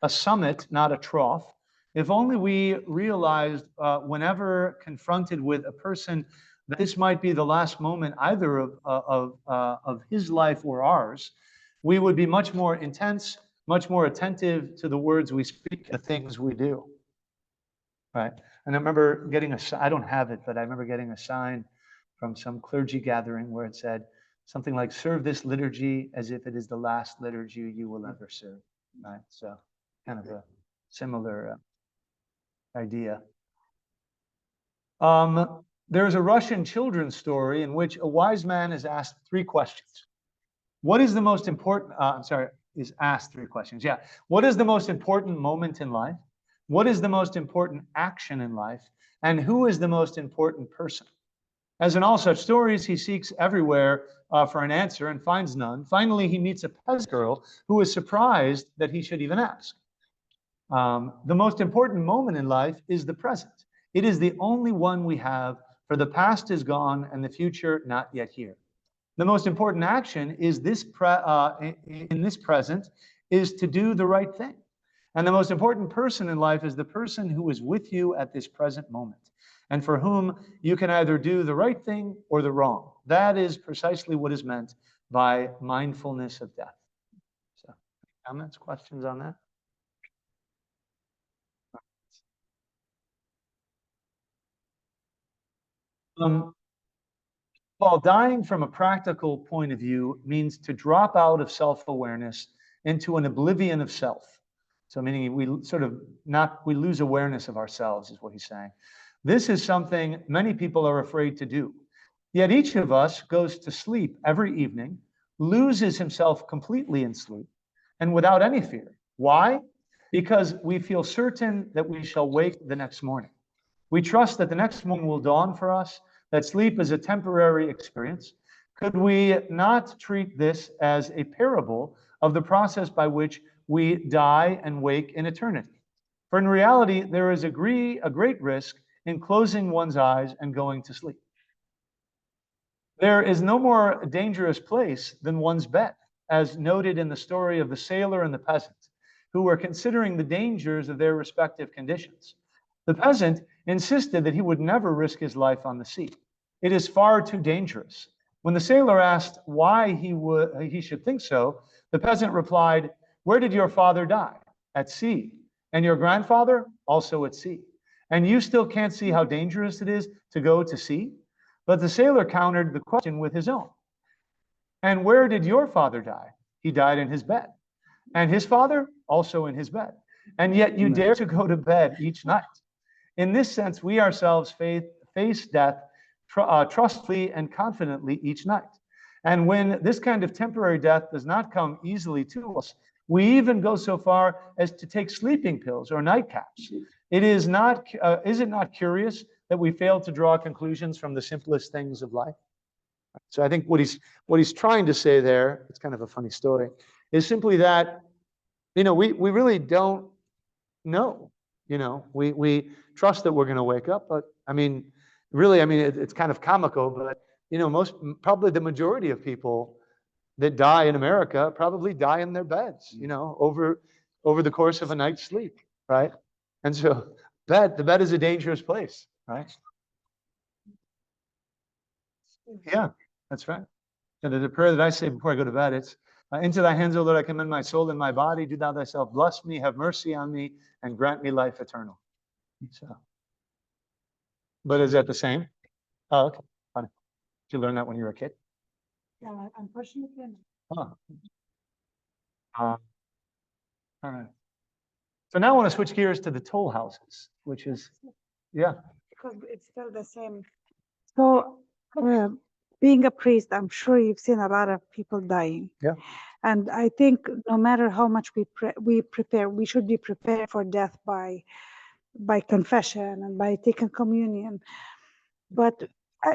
a summit, not a trough. If only we realized whenever confronted with a person that this might be the last moment either of his life or ours, we would be much more intense, much more attentive to the words we speak, the things we do. Right. And I remember getting I don't have it, but I remember getting a sign from some clergy gathering where it said something like, serve this liturgy as if it is the last liturgy you will ever serve. Right. So kind of a similar idea. There's a Russian children's story in which a wise man is asked three questions. What is the most important, is asked three questions. Yeah. What is the most important moment in life? What is the most important action in life? And who is the most important person? As in all such stories, he seeks everywhere for an answer and finds none. Finally, he meets a peasant girl who is surprised that he should even ask. The most important moment in life is the present. It is the only one we have, for the past is gone and the future not yet here. The most important action is in this present is to do the right thing. And the most important person in life is the person who is with you at this present moment and for whom you can either do the right thing or the wrong. That is precisely what is meant by mindfulness of death. So, comments, questions on that? While dying from a practical point of view means to drop out of self-awareness into an oblivion of self. So meaning we lose awareness of ourselves is what he's saying. This is something many people are afraid to do. Yet each of us goes to sleep every evening, loses himself completely in sleep and without any fear. Why? Because we feel certain that we shall wake the next morning. We trust that the next morning will dawn for us, that sleep is a temporary experience. Could we not treat this as a parable of the process by which we die and wake in eternity? For in reality, there is a great risk in closing one's eyes and going to sleep. There is no more dangerous place than one's bed, as noted in the story of the sailor and the peasant, who were considering the dangers of their respective conditions. The peasant insisted that he would never risk his life on the sea. It is far too dangerous. When the sailor asked why he should think so, the peasant replied, "Where did your father die? At sea. And your grandfather? Also at sea. And you still can't see how dangerous it is to go to sea?" But the sailor countered the question with his own. "And where did your father die?" "He died in his bed." "And his father?" "Also in his bed." and yet you dare to go to bed each night. In this sense, we ourselves face death trustfully and confidently each night. And when this kind of temporary death does not come easily to us, we even go so far as to take sleeping pills or nightcaps. Is it not curious that we fail to draw conclusions from the simplest things of life? So I think what he's trying to say there, it's kind of a funny story, is simply that, we really don't know. We trust that we're going to wake up, but really, it's kind of comical, but probably the majority of people that die in America probably die in their beds, over the course of a night's sleep, right? And so the bed is a dangerous place, right? Yeah, that's right. And the prayer that I say before I go to bed, it's into thy hands, O Lord, I commend my soul and my body. Do thou thyself bless me, have mercy on me, and grant me life eternal. So, but is that the same? Oh, okay. Funny. Did you learn that when you were a kid? Yeah, unfortunately. Huh. All right. So now I want to switch gears to the toll houses, which is, yeah. Because it's still the same. So, being a priest, I'm sure you've seen a lot of people dying. Yeah. And I think no matter how much we prepare, we should be prepared for death by confession and by taking communion. But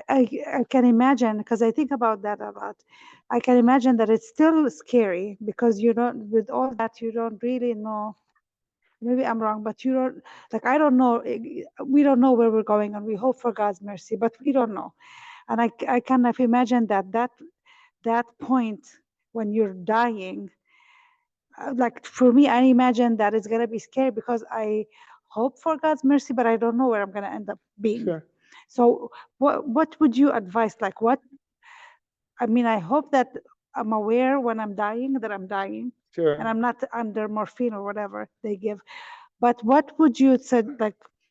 I can imagine, because I think about that a lot, I can imagine that it's still scary because with all that, you don't really know. Maybe I'm wrong, but you don't, I don't know. We don't know where we're going, and we hope for God's mercy, but we don't know. And I kind of imagine that point when you're dying, for me, I imagine that it's going to be scary because I hope for God's mercy, but I don't know where I'm going to end up being. Sure. So what would you advise? I hope that I'm aware when I'm dying that I'm dying. Sure. And I'm not under morphine or whatever they give. But what would you say,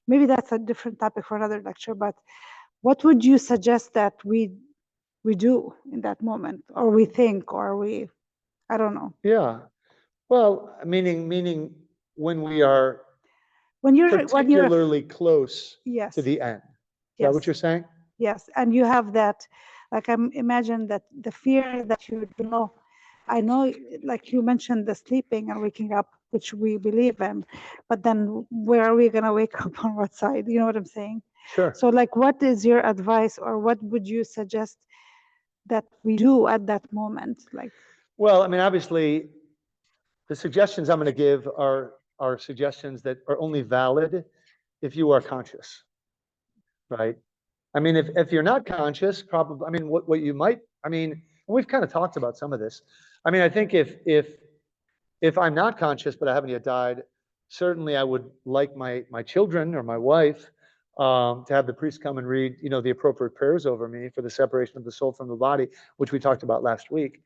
maybe that's a different topic for another lecture, but what would you suggest that we do in that moment, or we think, or I don't know. Yeah. Well, meaning when we are When you're particularly close yes, to the end. Is yes, that what you're saying? yes, and you have that, I imagine that the fear that I know, like you mentioned, the sleeping and waking up, which we believe in, but then where are we going to wake up, on what side? You know what I'm saying? Sure. So what is your advice, or what would you suggest that we do at that moment? Well, obviously, the suggestions I'm going to give are suggestions that are only valid if you are conscious, right? If you're not conscious, probably, what you might, we've kind of talked about some of this. I think if I'm not conscious, but I haven't yet died, certainly I would like my children or my wife to have the priest come and read, the appropriate prayers over me for the separation of the soul from the body, which we talked about last week.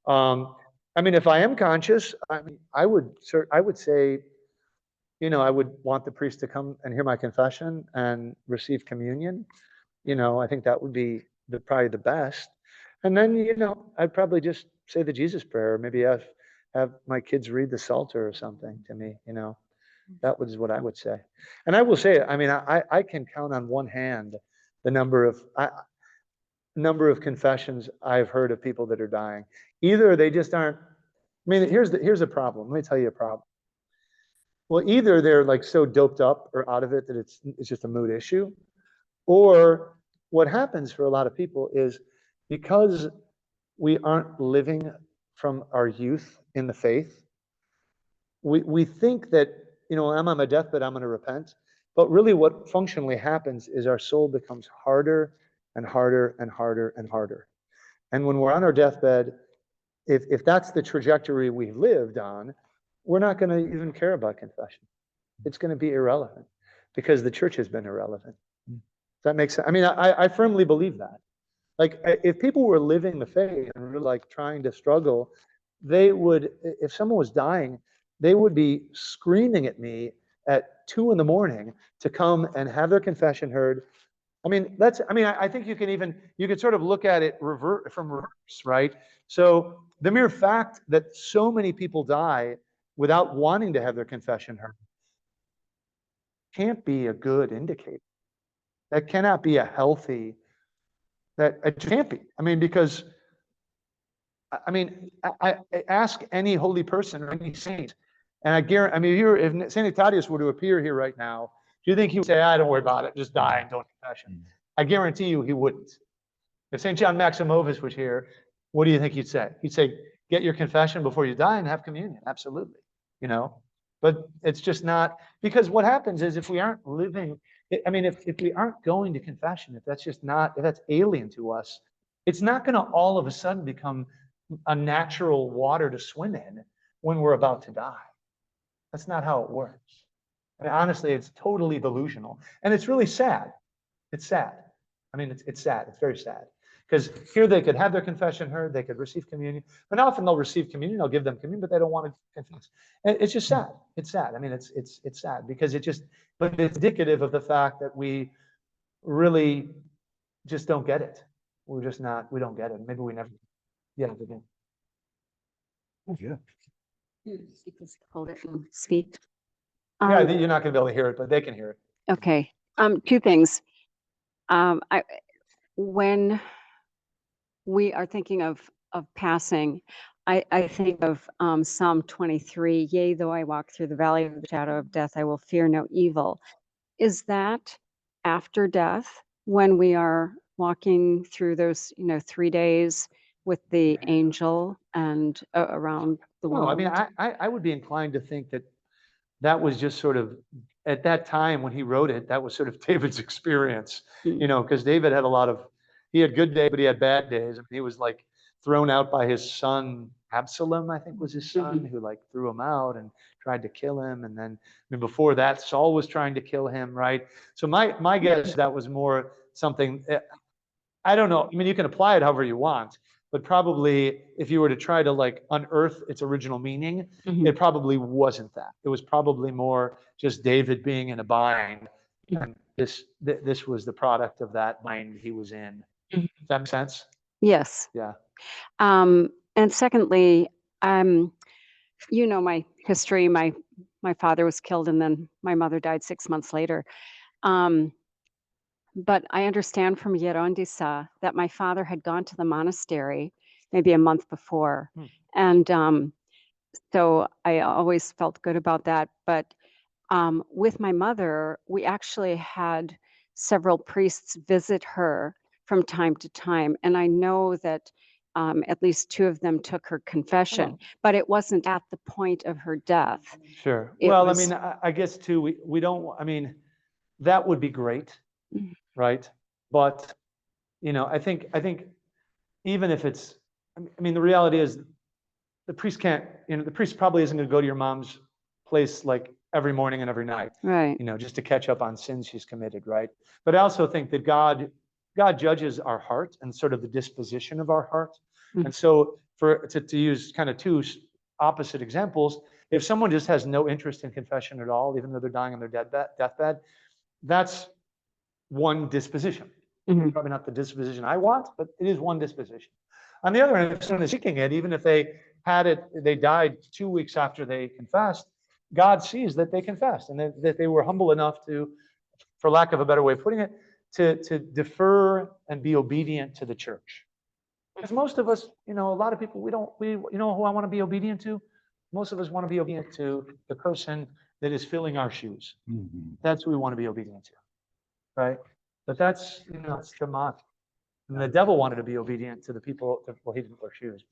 If I am conscious, I would say, I would want the priest to come and hear my confession and receive communion. I think that would be probably the best. And then, I'd probably just say the Jesus prayer, maybe have my kids read the Psalter or something to me, that was what I would say. And I will say, I can count on one hand the number of confessions I've heard of people that are dying. Either they just aren't, here's a problem. Let me tell you a problem. Well, either they're so doped up or out of it that it's just a mood issue, or what happens for a lot of people is because we aren't living from our youth in the faith, we think that, I'm on my deathbed, I'm going to repent. But really what functionally happens is our soul becomes harder and harder and harder and harder. And when we're on our deathbed, if that's the trajectory we've lived on, we're not going to even care about confession. It's going to be irrelevant because the church has been irrelevant. Does that make sense? I firmly believe that. If people were living the faith and were trying to struggle, they would, if someone was dying, they would be screaming at me at 2 a.m. to come and have their confession heard. I think you can sort of look at it from reverse, right? So the mere fact that so many people die without wanting to have their confession heard can't be a good indicator. That cannot be a healthy, that it can't be. I mean, because, I ask any holy person or any saint, and I guarantee, I mean, if St. Ignatius were to appear here right now, do you think he would say, don't worry about it, just die and don't confession? I guarantee you he wouldn't. If St. John Maximovus was here, what do you think he'd say? He'd say, get your confession before you die and have communion. Absolutely. You know, but it's just not, because what happens is if we aren't living, I mean, if we aren't going to confession, if that's just not, if that's alien to us, it's not going to all of a sudden become a natural water to swim in when we're about to die. That's not how it works. I mean, honestly, it's totally delusional. And it's really sad. It's sad. I mean, it's sad. It's very sad. Because here they could have their confession heard, they could receive communion, but often they'll receive communion, I'll give them communion, but they don't want to confess. And it's just sad. It's sad. I mean, it's sad because but it's indicative of the fact that we really just don't get it. We're just not, we don't get it. Maybe we never, yeah. Yeah. You can hold it and speak. Yeah, you're not gonna be able to hear it, but they can hear it. Okay. Two things. When we are thinking of passing, I think of Psalm 23, yea, though I walk through the valley of the shadow of death, I will fear no evil. Is that after death when we are walking through those, 3 days with the angel and around the world? No, I mean, I would be inclined to think that was just sort of, at that time when he wrote it, that was sort of David's experience, because David had he had good days, but he had bad days. I mean, he was like thrown out by his son, Absalom, I think was his son, who like threw him out and tried to kill him. And then, I mean, before that, Saul was trying to kill him, right? So my guess, that was more something, I don't know. I mean, you can apply it however you want, but probably if you were to try to like unearth its original meaning, it probably wasn't that. It was probably more just David being in a bind. And this was the product of that bind he was in. Does that make sense? Yes. Yeah. And secondly, my history, my father was killed and then my mother died 6 months later. But I understand from Yerondisa that my father had gone to the monastery maybe a month before. And so I always felt good about that. But with my mother, we actually had several priests visit her from time to time. And I know that at least 2 of them took her confession, but it wasn't at the point of her death. Sure. It Well, was- I mean, I guess too, we don't, I mean, that would be great, right? But, I think even if it's, I mean, the reality is the priest can't, the priest probably isn't going to go to your mom's place like every morning and every night, Right. just to catch up on sins she's committed, right? But I also think that God judges our heart and sort of the disposition of our heart. And so to use kind of 2 opposite examples, if someone just has no interest in confession at all, even though they're dying on their deathbed, that's one disposition. Probably not the disposition I want, but it is one disposition. On the other hand, if someone is seeking it, even if they died 2 weeks after they confessed, God sees that they confessed and that they were humble enough to, for lack of a better way of putting it, to defer and be obedient to the church. Because most of us, a lot of people, who I want to be obedient to? Most of us want to be obedient to the person that is filling our shoes. That's who we want to be obedient to, right? But that's, it's demonic. And the devil wanted to be obedient to the people, well, he didn't wear shoes.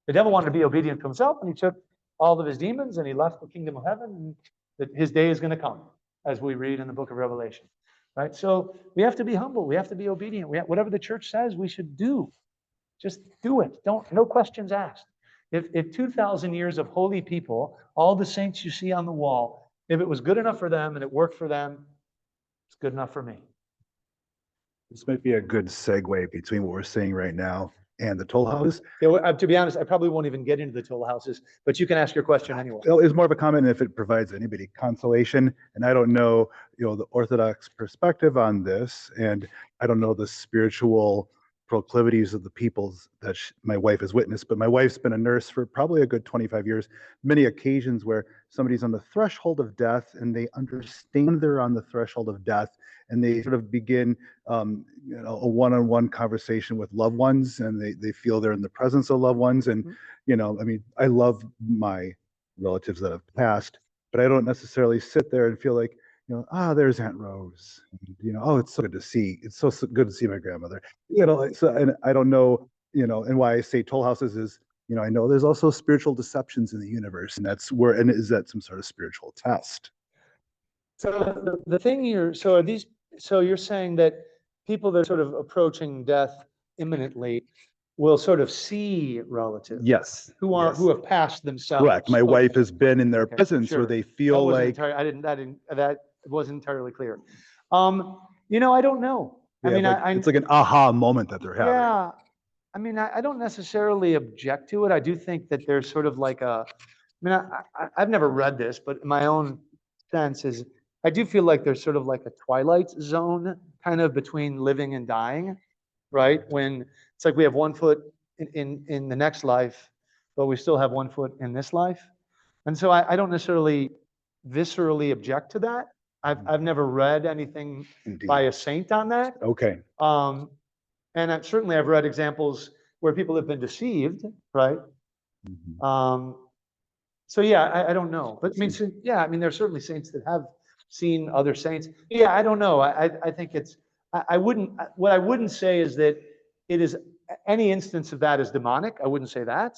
The devil wanted to be obedient to himself, and he took all of his demons and he left the kingdom of heaven, and that his day is going to come, as we read in the book of Revelation, right? So we have to be humble. We have to be obedient. Whatever the church says we should do, just do it. No questions asked. If 2,000 years of holy people, all the saints you see on the wall, if it was good enough for them and it worked for them, it's good enough for me. This might be a good segue between what we're saying right now and the toll house. To be honest, I probably won't even get into the toll houses, but you can ask your question anyway. Well, it's more of a comment if it provides anybody consolation. And I don't know, the Orthodox perspective on this, and I don't know the spiritual proclivities of the peoples that my wife has witnessed. But my wife's been a nurse for probably a good 25 years, many occasions where somebody's on the threshold of death and they understand they're on the threshold of death, and they sort of begin a one-on-one conversation with loved ones, and they feel they're in the presence of loved ones. And, I mean, I love my relatives that have passed, but I don't necessarily sit there and feel like, there's Aunt Rose. And, oh, it's so good to see. It's so good to see my grandmother. So, and I don't know, and why I say toll houses is, I know there's also spiritual deceptions in the universe, and is that some sort of spiritual test? So the thing so you're saying that people that are sort of approaching death imminently will sort of see relatives Yes. who have passed themselves. Correct. My wife has been in their Okay, presence where sure. they feel like, that wasn't entirely clear. I don't know. I mean, it's like an aha moment that they're having. yeah. I mean, I don't necessarily object to it. I do think that there's sort of like I've never read this, but my own sense is I do feel like there's sort of like a twilight zone kind of between living and dying, right? When it's like we have one foot in the next life, but we still have one foot in this life. And so I don't necessarily viscerally object to that. I've never read anything Indeed. by a saint on that. Okay. And certainly I've read examples where people have been deceived, right? So yeah, I don't know, but I mean, there's certainly saints that have seen other saints. Yeah, I don't know. I think what I wouldn't say is that it is any instance of that is demonic. I wouldn't say that,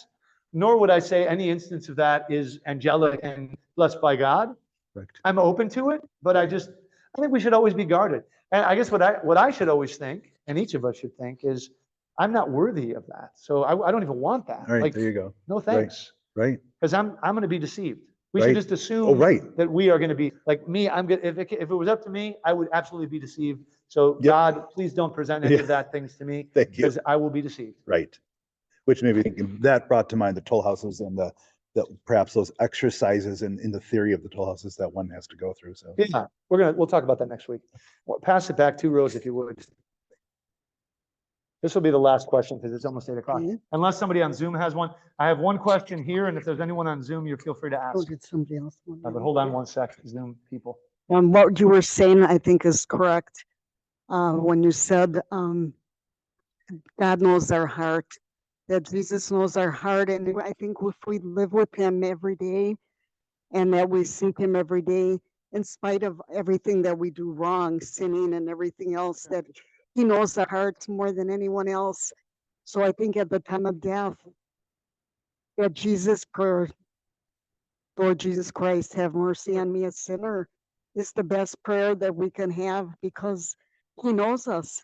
nor would I say any instance of that is angelic and blessed by God. Correct. I'm open to it, but I think we should always be guarded. And I guess what I should always think, and each of us should think, is I'm not worthy of that. So I don't even want that. All right, like, there you go. no thanks. Right. Because I'm going to be deceived. We Right. should just assume right. that we are going to be like me. If it was up to me, I would absolutely be deceived. So Yep. God, please don't present any of that things to me. Thank you. Because I will be deceived. Right. Which maybe that brought to mind the toll houses and the perhaps those exercises in the theory of the toll houses that one has to go through. So yeah, we'll talk about that next week. Well, pass it back 2 rows if you would. This will be the last question because it's almost 8 o'clock. Unless somebody on Zoom has one. I have one question here, and if there's anyone on Zoom, you feel free to ask. Did somebody else want But hold on 1 sec, Zoom people. What you were saying, I think, is correct. When you said God knows our heart, that Jesus knows our heart, and I think if we live with Him every day, and that we seek Him every day, in spite of everything that we do wrong, sinning and everything else, that He knows our hearts more than anyone else. So I think at the time of death, that Lord Jesus Christ, have mercy on me, a sinner, is the best prayer that we can have, because He knows us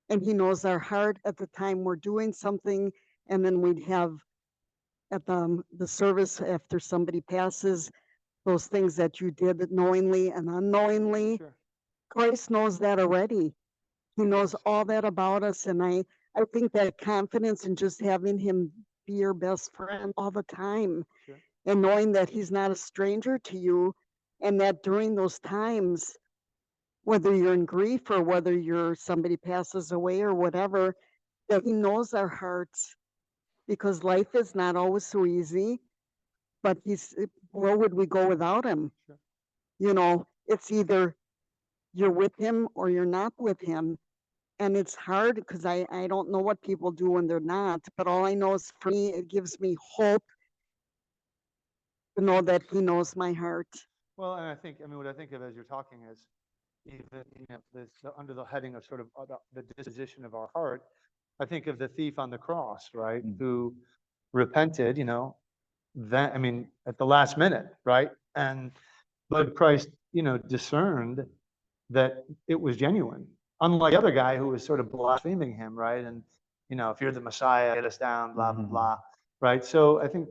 and He knows our heart at the time we're doing something. And then we'd have at the service after somebody passes, those things that you did knowingly and unknowingly. Sure. Christ knows that already. He knows all that about us. And I think that confidence in just having Him be your best friend all the time, Sure. and knowing that He's not a stranger to you, and that during those times, whether you're in grief or whether somebody passes away or whatever, that He knows our hearts, because life is not always so easy, but where would we go without Him? Sure. It's either you're with Him or you're not with Him. And it's hard because I don't know what people do when they're not, but all I know is, for me, it gives me hope to know that He knows my heart. Well, and what I think of as you're talking is even under the heading of sort of the disposition of our heart, I think of the thief on the cross, right? Who repented, at the last minute, right? But Christ, discerned that it was genuine. Unlike the other guy who was sort of blaspheming Him, right? And, if you're the Messiah, get us down, blah, blah, blah, right? So I think,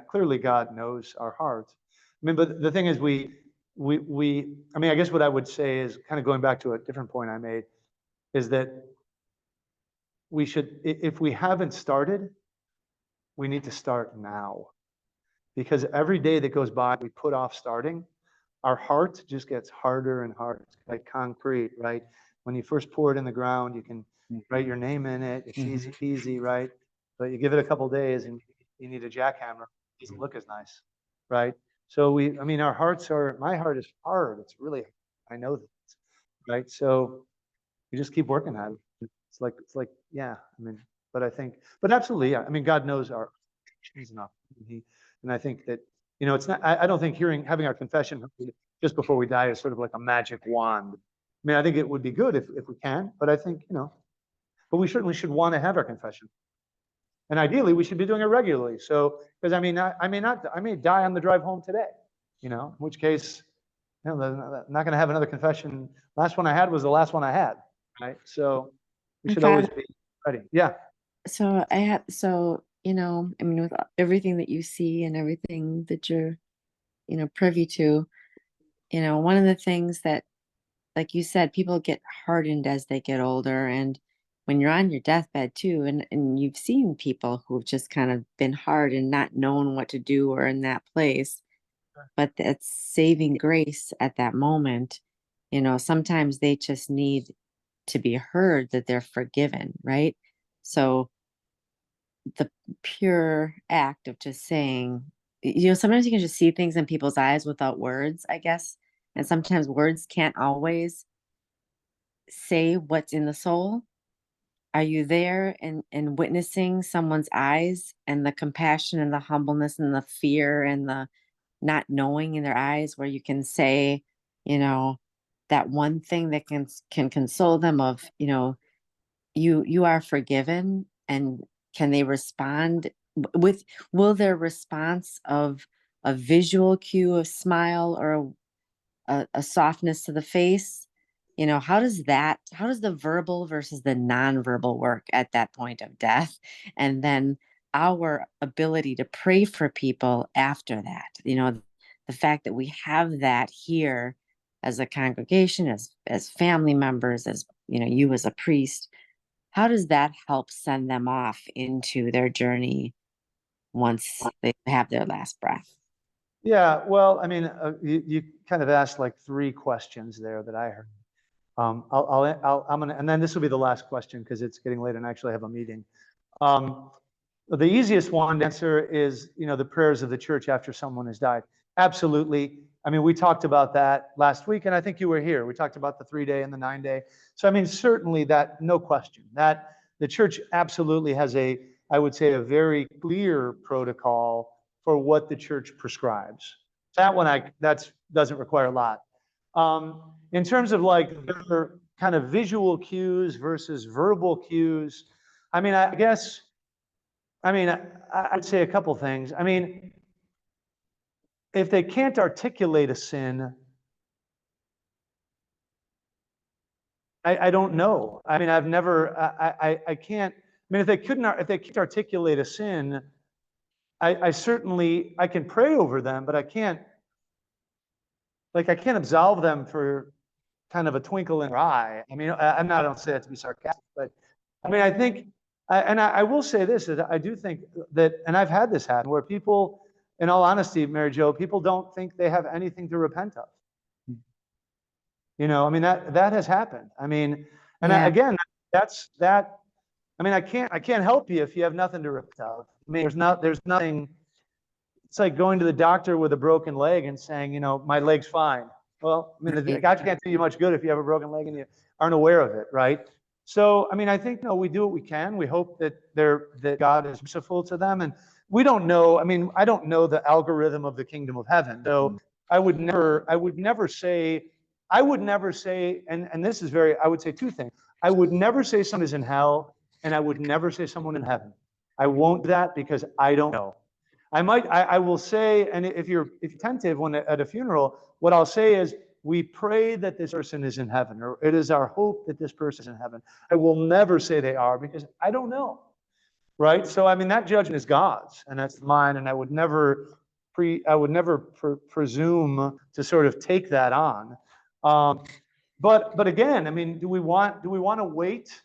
clearly God knows our hearts. But the thing is I guess what I would say is, kind of going back to a different point I made, is that we should, if we haven't started, we need to start now. Because every day that goes by, we put off starting, our heart just gets harder and harder. It's like concrete, right? When you first pour it in the ground, you can write your name in it. It's easy peasy, right? But you give it a couple days and you need a jackhammer. It doesn't look as nice, right? So I mean, my heart is hard. It's really, I know that, right? So you just keep working at it. It's like, yeah, I mean, but absolutely, yeah. I mean, God knows our actions enough. And I think that, it's not, I don't think having our confession just before we die is sort of like a magic wand. I mean, I think it would be good if we can, but I think, but we certainly should want to have our confession. And ideally, we should be doing it regularly. So, because I may die on the drive home today, in which case, I'm not going to have another confession. Last one I had was the last one I had, right? So we And should always Father- be ready. Yeah. So I mean, with everything that you see and everything that you're, privy to, one of the things that, like you said, people get hardened as they get older. And when you're on your deathbed too, and you've seen people who've just kind of been hard and not known what to do or in that place, but that's saving grace at that moment. Sometimes they just need to be heard that they're forgiven, right? So the pure act of just saying, sometimes you can just see things in people's eyes without words, I guess. And sometimes words can't always say what's in the soul. Are you there and witnessing someone's eyes and the compassion and the humbleness and the fear and the not knowing in their eyes, where you can say, that one thing that can console them of, you are forgiven? And can they respond with, will their response of a visual cue, a smile, or a softness to the face, how does the verbal versus the nonverbal work at that point of death? And then our ability to pray for people after that, the fact that we have that here as a congregation, as family members, as you as a priest, how does that help send them off into their journey once they have their last breath? Yeah. Well, I mean, you kind of asked like 3 questions there that I heard. I'm gonna, and then this will be the last question because it's getting late and I actually have a meeting. The easiest one to answer is, the prayers of the church after someone has died. Absolutely. I mean, we talked about that last week, and I think you were here. We talked about the 3-day and the 9-day. So, I mean, certainly that, no question, that the church absolutely has I would say, a very clear protocol for what the church prescribes. That one, doesn't require a lot. In terms of like their kind of visual cues versus verbal cues, I mean, I'd say a couple things. I mean, if they can't articulate a sin, I don't know. I mean, I can't. I mean, if they can't articulate a sin, I certainly can pray over them, but I can't absolve them for kind of a twinkle in their eye. I mean, I don't say that to be sarcastic, but I mean, I think, I will say this, that I do think that, and I've had this happen, where people, in all honesty, Mary Jo, people don't think they have anything to repent of. I mean, that has happened. I mean, and Yeah. again, I mean, I can't help you if you have nothing to repent of. I mean, there's nothing. It's like going to the doctor with a broken leg and saying, my leg's fine. Well, I mean, the doctor can't do you much good if you have a broken leg and you aren't aware of it, right? So, I mean, I think, we do what we can. We hope that God is merciful to them. And we don't know, I mean, I don't know the algorithm of the kingdom of heaven. So I would never say, and this is I would say 2 things. I would never say someone is in hell, and I would never say someone in heaven. I won't do that because I don't know. I will say, and if you're attentive at a funeral, what I'll say is, we pray that this person is in heaven, or it is our hope that this person is in heaven. I will never say they are because I don't know, right? So, I mean, that judgment is God's and that's mine, and I would never presume to sort of take that on. But again, I mean, do we want to wait?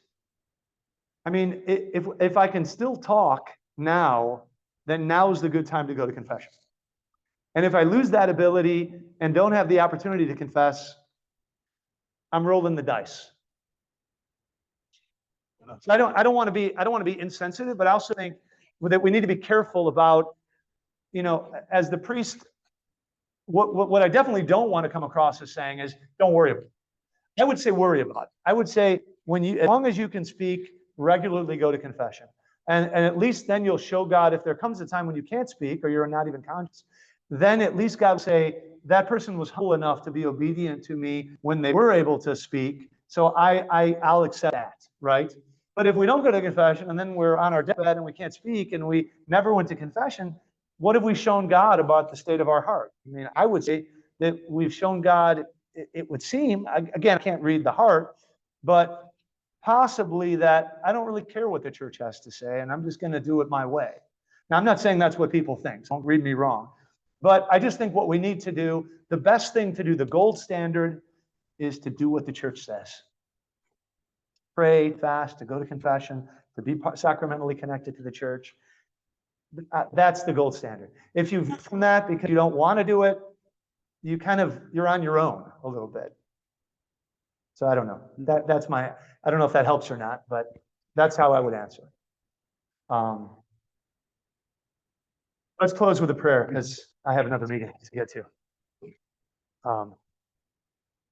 I mean, if I can still talk now, then now is the good time to go to confession. And if I lose that ability and don't have the opportunity to confess, I'm rolling the dice. So I don't want to be insensitive, but I also think that we need to be careful about, as the priest, what I definitely don't want to come across as saying is, don't worry about it. I would say worry about it. I would say as long as you can speak, regularly go to confession. And at least then you'll show God, if there comes a time when you can't speak or you're not even conscious, then at least God will say, that person was humble enough to be obedient to me when they were able to speak. So I'll accept that, right? But if we don't go to confession and then we're on our deathbed and we can't speak and we never went to confession, what have we shown God about the state of our heart? I mean, I would say that we've shown God, it would seem, again, I can't read the heart, but possibly that I don't really care what the church has to say, and I'm just going to do it my way. Now, I'm not saying that's what people think. Don't read me wrong. But I just think what we need to do, the best thing to do, the gold standard, is to do what the church says. Pray, fast, to go to confession, to be sacramentally connected to the church. That's the gold standard. If you veer from that because you don't want to do it, you're on your own a little bit. So I don't know. I don't know if that helps or not, but that's how I would answer. Let's close with a prayer because I have another meeting to get to.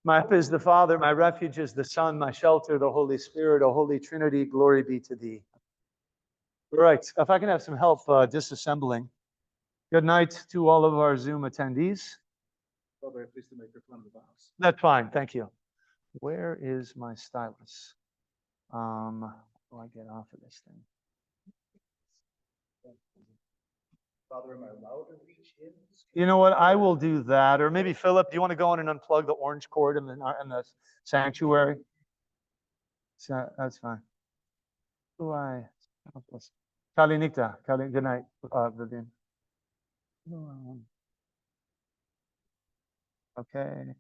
My hope is the Father, my refuge is the Son, my shelter, the Holy Spirit, O Holy Trinity, glory be to thee. All right, if I can have some help disassembling. Good night to all of our Zoom attendees. Please to make your fun of the box. That's fine, thank you. Where is my stylus? How do I get off of this thing? Father, am I allowed to reach in? You know what? I will do that. Or maybe Philip, do you want to go in and unplug the orange cord in the sanctuary? So that's fine. Who I? Kali Nikta. Kali. Good night, Vivian. Okay.